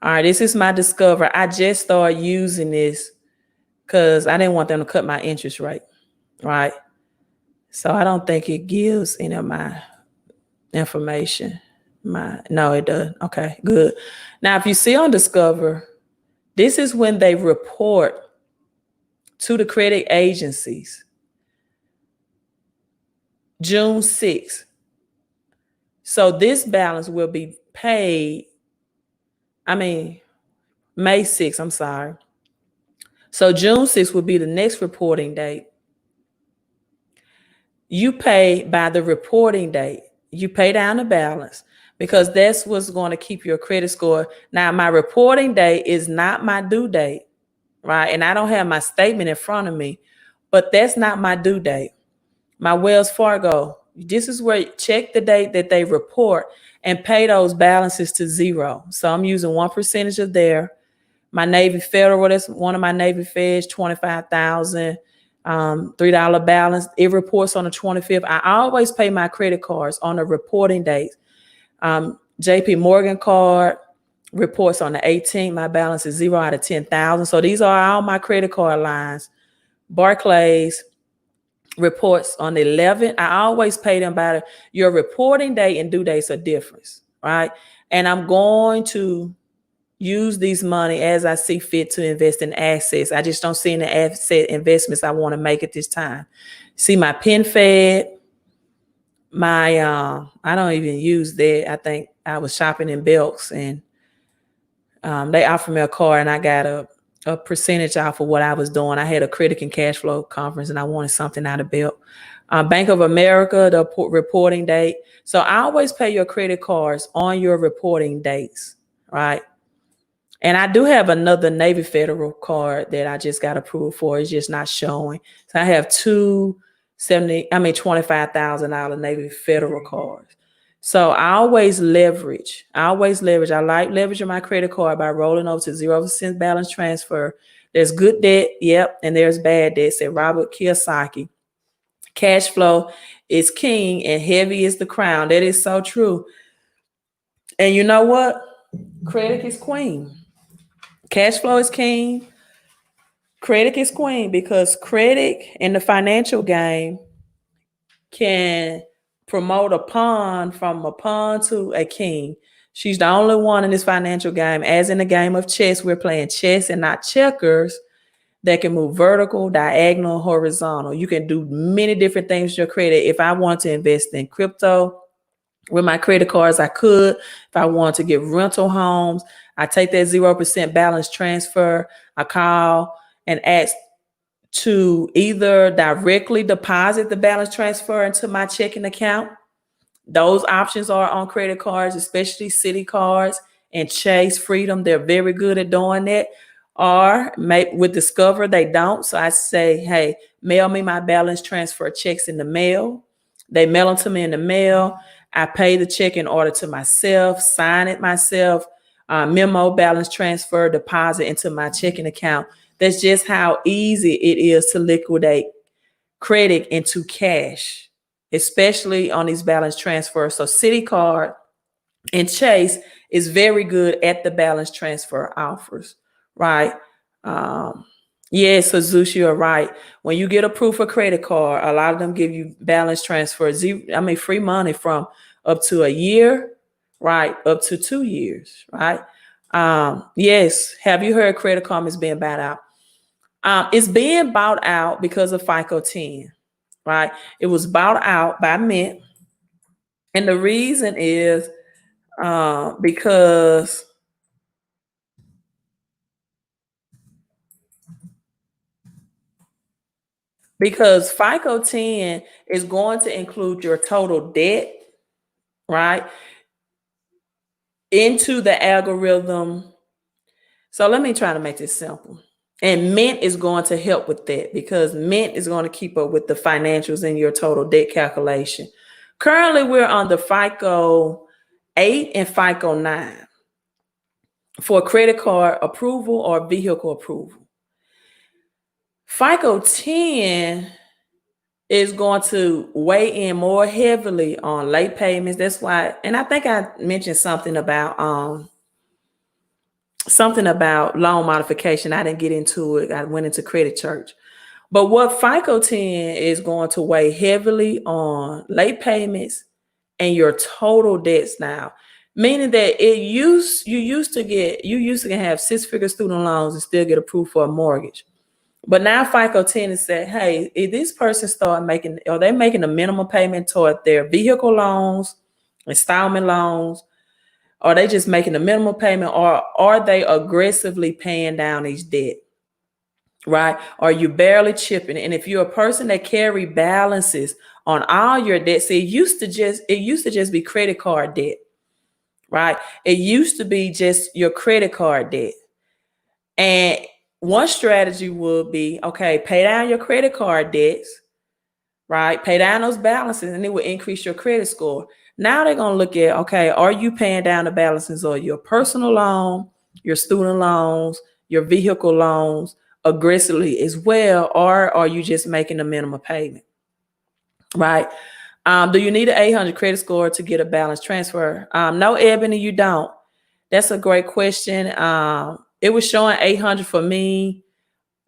right, this is my Discover. I just started using this because I didn't want them to cut my interest rate, right? So I don't think it gives any of my information. No, it doesn't. Okay, good. Now, if you see on Discover, this is when they report to the credit agencies. June 6th. So this balance will be paid, May 6th, I'm sorry. So June 6th will be the next reporting date. You pay by the reporting date. You pay down the balance because that's what's going to keep your credit score. Now, my reporting date is not my due date, right? And I don't have my statement in front of me, but that's not my due date. My Wells Fargo, this is where you check the date that they report and pay those balances to 0. So I'm using 1% of there. My Navy Federal, that's one of my Navy Feds, $25,000, $3 balance. It reports on the 25th. I always pay my credit cards on the reporting date. JP Morgan card reports on the 18th. My balance is 0 out of 10,000. So these are all my credit card lines. Barclays reports on the 11th. I always pay them by your reporting date and due dates are different, right? And I'm going to use these money as I see fit to invest in assets. I just don't see any asset investments I want to make at this time. See my PenFed, I don't even use that. I think I was shopping in Belks and they offered me a card and I got a percentage off of what I was doing. I had a Credit and Cashflow conference and I wanted something out of Belk. Bank of America, the reporting date. So I always pay your credit cards on your reporting dates, right? And I do have another Navy Federal card that I just got approved for. It's just not showing. So I have two $25,000 Navy Federal cards. So I always leverage. I like leveraging my credit card by rolling over to 0% balance transfer. There's good debt, yep, and there's bad debt. Said Robert Kiyosaki. Cash flow is king and heavy is the crown. That is so true. And you know what? Credit is queen. Cash flow is king. Credit is queen because credit in the financial game can promote a pawn from a pawn to a king. She's the only one in this financial game, as in the game of chess, we're playing chess and not checkers, that can move vertical, diagonal, horizontal. You can do many different things with your credit. If I want to invest in crypto with my credit cards, I could. If I want to get rental homes, I take that 0% balance transfer. I call and ask to either directly deposit the balance transfer into my checking account. Those options are on credit cards, especially Citi cards and Chase Freedom. They're very good at doing that. Or with Discover, they don't. So I say, hey, mail me my balance transfer checks in the mail. They mail them to me in the mail. I pay the check in order to myself, sign it myself, memo, balance transfer, deposit into my checking account. That's just how easy it is to liquidate credit into cash, especially on these balance transfers. So Citi Card and Chase is very good at the balance transfer offers, right? Yes, so Zeus, you're right. When you get approved for credit card, a lot of them give you balance transfer, free money from up to a year, right? Up to 2 years, right? Yes. Have you heard Credit Karma is being bought out? It's being bought out because of FICO 10, right? It was bought out by Mint. And the reason is because FICO 10 is going to include your total debt, right, into the algorithm. So let me try to make this simple. And Mint is going to help with that because Mint is going to keep up with the financials in your total debt calculation. Currently, we're on the FICO 8 and FICO 9 for credit card approval or vehicle approval. FICO 10 is going to weigh in more heavily on late payments. That's why, and I think I mentioned something about loan modification. I didn't get into it. I went into credit church. But what FICO 10 is going to weigh heavily on late payments and your total debts now, meaning that you used to have 6-figure student loans and still get approved for a mortgage. But now FICO 10 has said, hey, if this person are they making a minimum payment toward their vehicle loans, installment loans, are they just making a minimum payment, or are they aggressively paying down these debt? Right? Are you barely chipping? And if you're a person that carry balances on all your debts, it used to just be credit card debt, right? It used to be just your credit card debt. And one strategy would be, okay, pay down your credit card debts, right? Pay down those balances and it will increase your credit score. Now they're going to look at, okay, are you paying down the balances of your personal loan, your student loans, your vehicle loans aggressively as well, or are you just making a minimum payment, right? Do you need an 800 credit score to get a balance transfer? No, Ebony, you don't. That's a great question. It was showing 800 for me,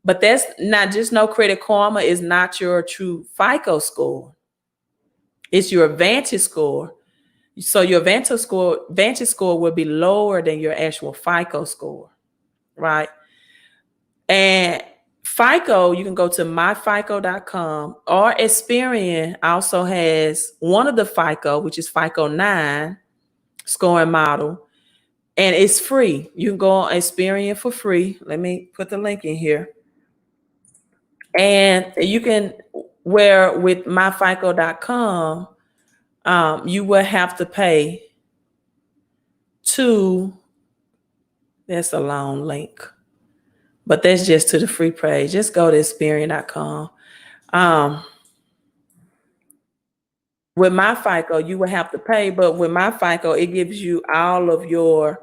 but that's not just no Credit Karma is not your true FICO score. It's your Vantage score. So your Vantage score will be lower than your actual FICO score, right? And FICO, you can go to myfico.com, or Experian also has one of the FICO, which is FICO 9 scoring model, and it's free. You can go on Experian for free. Let me put the link in here. And you can, where with myfico.com, you will have to pay that's a long link, but that's just to the free page. Just go to Experian.com. With my FICO, you will have to pay, but with my FICO, it gives you all of your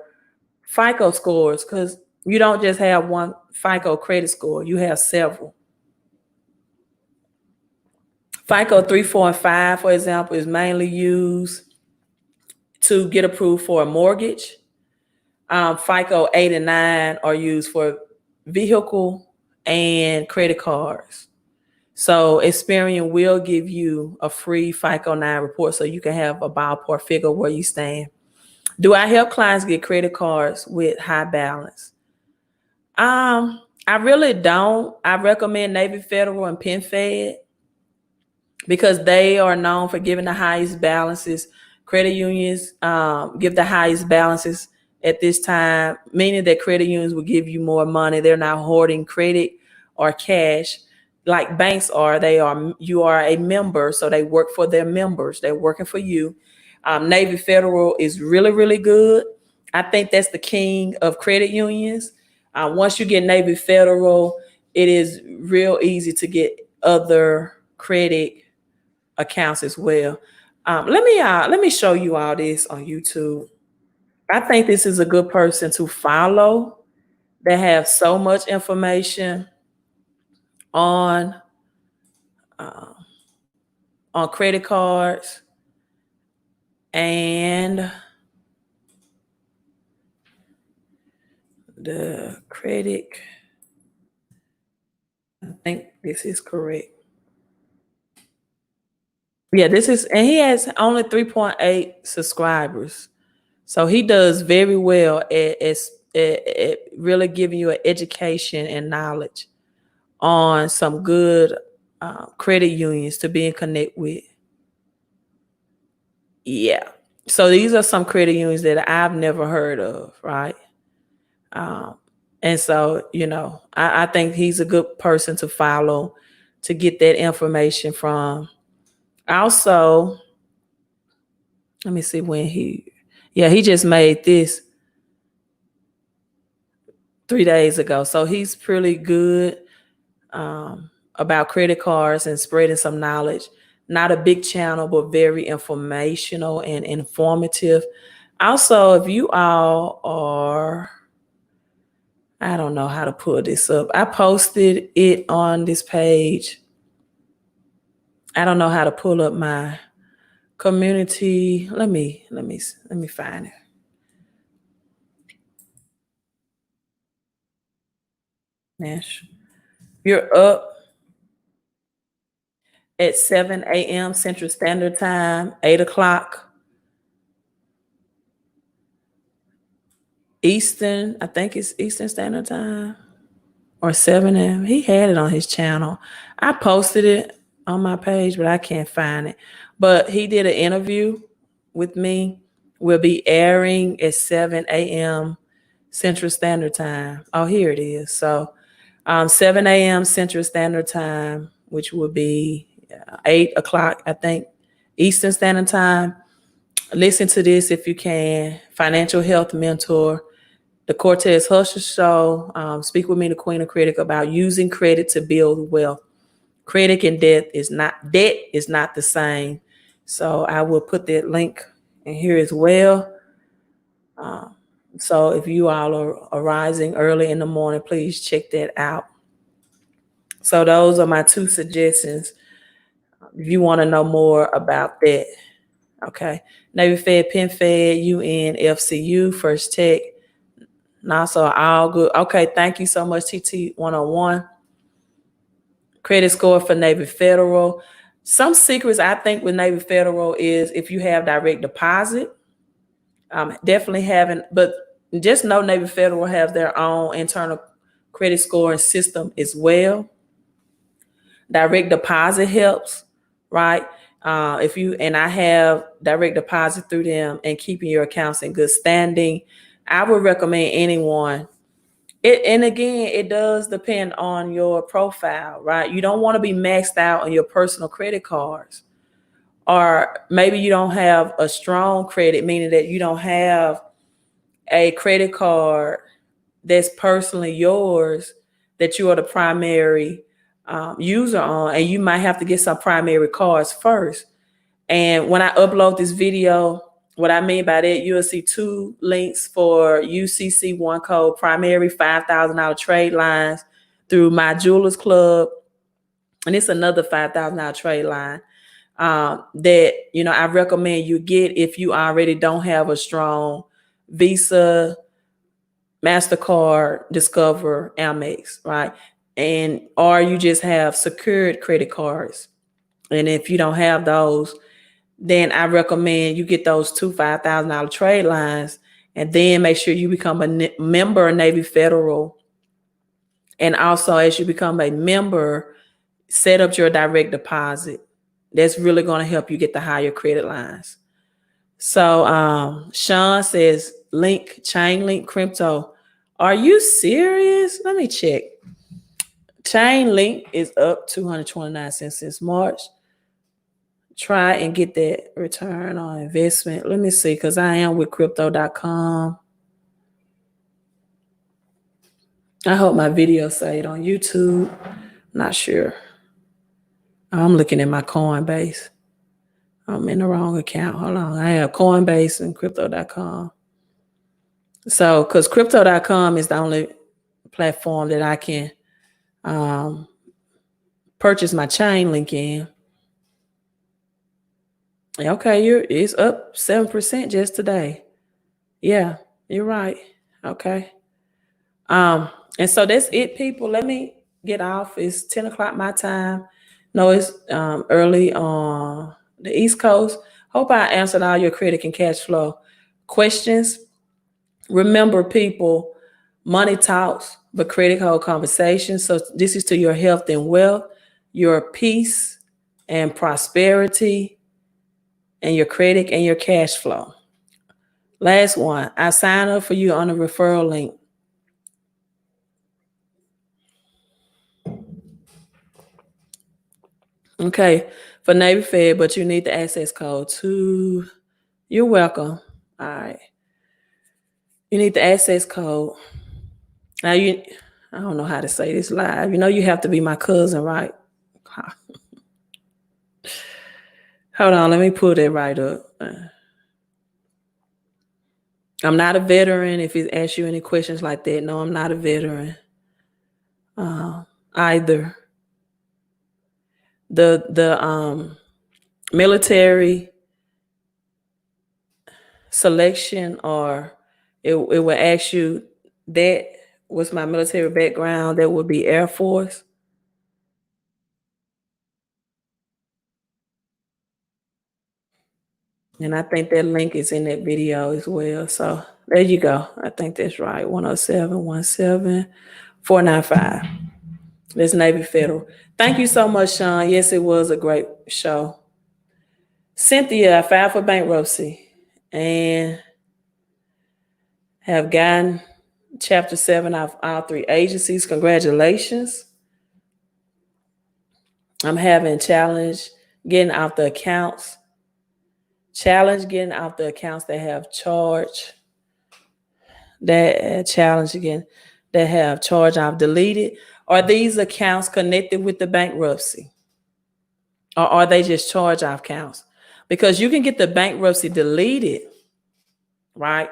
FICO scores because you don't just have one FICO credit score, you have several. FICO 3, 4, and 5, for example, is mainly used to get approved for a mortgage. FICO 8 and 9 are used for vehicle and credit cards. So Experian will give you a free FICO 9 report so you can have a ballpark figure where you stand. Do I help clients get credit cards with high balance? I really don't. I recommend Navy Federal and PenFed because they are known for giving the highest balances. Credit unions give the highest balances at this time, meaning that credit unions will give you more money. They're not hoarding credit or cash like banks are. You are a member, so they work for their members. They're working for you. Navy Federal is really, really good. I think that's the king of credit unions. Once you get Navy Federal, it is real easy to get other credit accounts as well. Let me show you all this on YouTube. I think this is a good person to follow. They have so much information on credit cards and the credit. I think this is correct. Yeah, this is, and he has only 3.8 subscribers. So he does very well at really giving you an education and knowledge on some good credit unions to be in connect with. Yeah. So these are some credit unions that I've never heard of, right? And so, I think he's a good person to follow to get that information from. Also, let me see when he just made this 3 days ago. So he's pretty good about credit cards and spreading some knowledge. Not a big channel, but very informational and informative. Also, if you all are, I don't know how to pull this up. I posted it on this page. I don't know how to pull up my community. Let me find it. Nash, you're up at 7 a.m. Central Standard Time, 8 o'clock Eastern. I think it's Eastern Standard Time or 7 a.m. He had it on his channel. I posted it on my page, but I can't find it. But he did an interview with me. Will be airing at 7 a.m. Central Standard Time. Oh, here it is. So 7 a.m. Central Standard Time, which would be 8 o'clock, I think, Eastern Standard Time. Listen to this if you can. Financial health mentor, the Cortez Husher Show. Speak with me, the Queen of Credit, about using credit to build wealth. Credit and debt is not the same. So I will put that link in here as well. So if you all are arising early in the morning, please check that out. So those are my 2 suggestions if you want to know more about that. Okay. Navy Fed, PenFed, UN, FCU, First Tech. And also all good. Okay. Thank you so much, TT101. Credit score for Navy Federal. Some secrets I think with Navy Federal is if you have direct deposit, definitely having, but just know Navy Federal has their own internal credit scoring system as well. Direct deposit helps, right? And I have direct deposit through them and keeping your accounts in good standing. I would recommend anyone. And again, it does depend on your profile, right? You don't want to be maxed out on your personal credit cards. Or maybe you don't have a strong credit, meaning that you don't have a credit card that's personally yours, that you are the primary user on, and you might have to get some primary cards first. And when I upload this video, what I mean by that, you'll see 2 links for UCC1 code primary $5,000 trade lines through my Jewelers Club. And it's another $5,000 trade line that, I recommend you get if you already don't have a strong Visa, MasterCard, Discover, Amex, right? or you just have secured credit cards. And if you don't have those, then I recommend you get those two $5,000 trade lines, and then make sure you become a member of Navy Federal. And also, as you become a member, set up your direct deposit. That's really going to help you get the higher credit lines. So Sean says, chain link crypto. Are you serious? Let me check. Chain link is up 229 cents since March. Try and get that return on investment. Let me see, because I am with crypto.com. I hope my video saved on YouTube. Not sure. I'm looking at my Coinbase. I'm in the wrong account. Hold on. I have Coinbase and crypto.com. So, because crypto.com is the only platform that I can purchase my chain link in. Okay, it's up 7% just today. Yeah, you're right. Okay. And so that's it, people. Let me get off. It's 10 o'clock my time. No, it's early on the East Coast. Hope I answered all your credit and cash flow questions. Remember, people, money talks, but credit hold conversations. So this is to your health and wealth, your peace and prosperity, and your credit and your cash flow. Last one, I sign up for you on the referral link. Okay, for Navy Fed, but you need the access code to, you're welcome. All right. You need the access code. Now I don't know how to say this live. You know, you have to be my cousin, right? Hold on, let me pull that right up. I'm not a veteran. If it asks you any questions like that, no, I'm not a veteran either. The military selection, or it will ask you that what's my military background. That would be Air Force. And I think that link is in that video as well. So there you go. I think that's right. 107-17-495. That's Navy Federal. Thank you so much, Sean. Yes, it was a great show. Cynthia, I filed for bankruptcy and have gotten Chapter 7 of all 3 agencies. Congratulations. I'm having challenge getting out the accounts. Challenge getting out the accounts that have charged. That challenge again that have charged I've deleted. Are these accounts connected with the bankruptcy? Or are they just charge off accounts? Because you can get the bankruptcy deleted, right?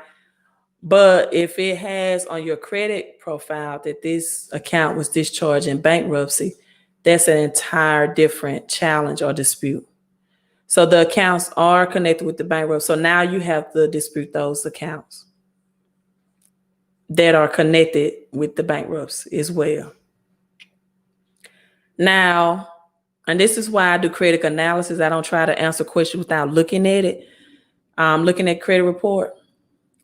But if it has on your credit profile that this account was discharged in bankruptcy, that's an entire different challenge or dispute. So the accounts are connected with the bankruptcy. So now you have to dispute those accounts that are connected with the bankruptcy as well. Now, and this is why I do credit analysis. I don't try to answer questions without looking at it, looking at credit report.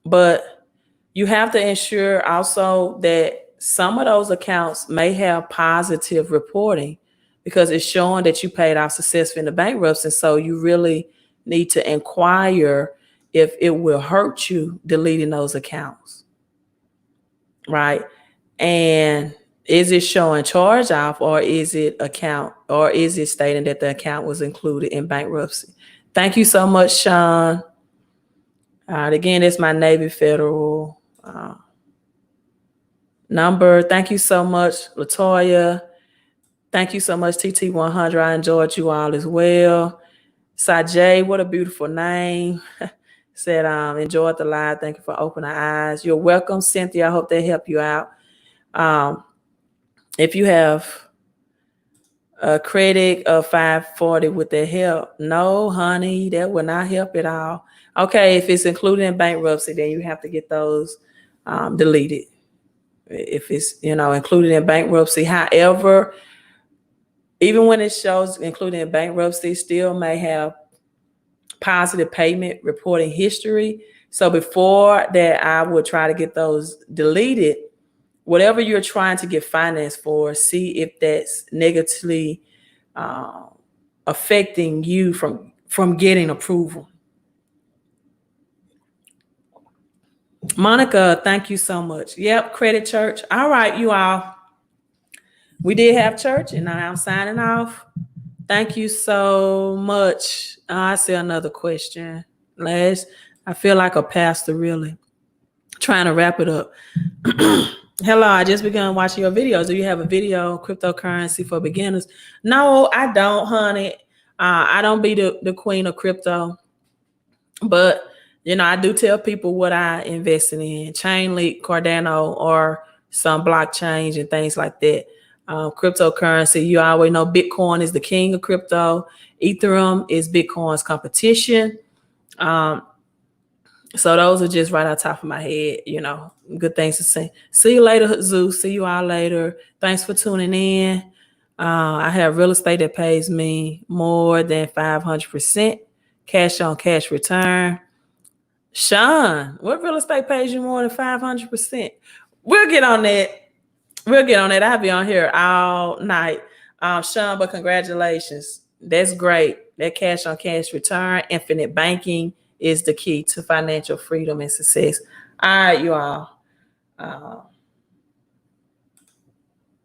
But you have to ensure also that some of those accounts may have positive reporting because it's showing that you paid off successfully in the bankruptcy. So you really need to inquire if it will hurt you deleting those accounts, right? And is it showing charge off, or is it stating that the account was included in bankruptcy? Thank you so much, Sean. All right, again, it's my Navy Federal number. Thank you so much, Latoya. Thank you so much, TT100. I enjoyed you all as well. Sajay, what a beautiful name. Said, enjoyed the live. Thank you for opening our eyes. You're welcome, Cynthia. I hope they help you out. If you have a credit of 540, would that help? No, honey, that will not help at all. Okay, if it's included in bankruptcy, then you have to get those deleted. if it's, included in bankruptcy. However, even when it shows included in bankruptcy, still may have positive payment reporting history. So before that, I would try to get those deleted. Whatever you're trying to get finance for, see if that's negatively affecting you from getting approval. Monica, thank you so much. Yep, credit church. All right, you all. We did have church, and now I'm signing off. Thank you so much. I see another question. I feel like a pastor, really. Trying to wrap it up. Hello, I just began watching your videos. Do you have a video, cryptocurrency for beginners? No, I don't, honey. I don't be the queen of crypto. But, I do tell people what I invested in. Chainlink, Cardano, or some blockchains and things like that. Cryptocurrency, you always know Bitcoin is the king of crypto. Ethereum is Bitcoin's competition. So those are just right on top of my head, good things to say. See you later, Zeus. See you all later. Thanks for tuning in. I have real estate that pays me more than 500% cash on cash return. Sean, what real estate pays you more than 500%? We'll get on that. I'll be on here all night. Sean, but congratulations. That's great. That cash on cash return, infinite banking is the key to financial freedom and success. All right, you all.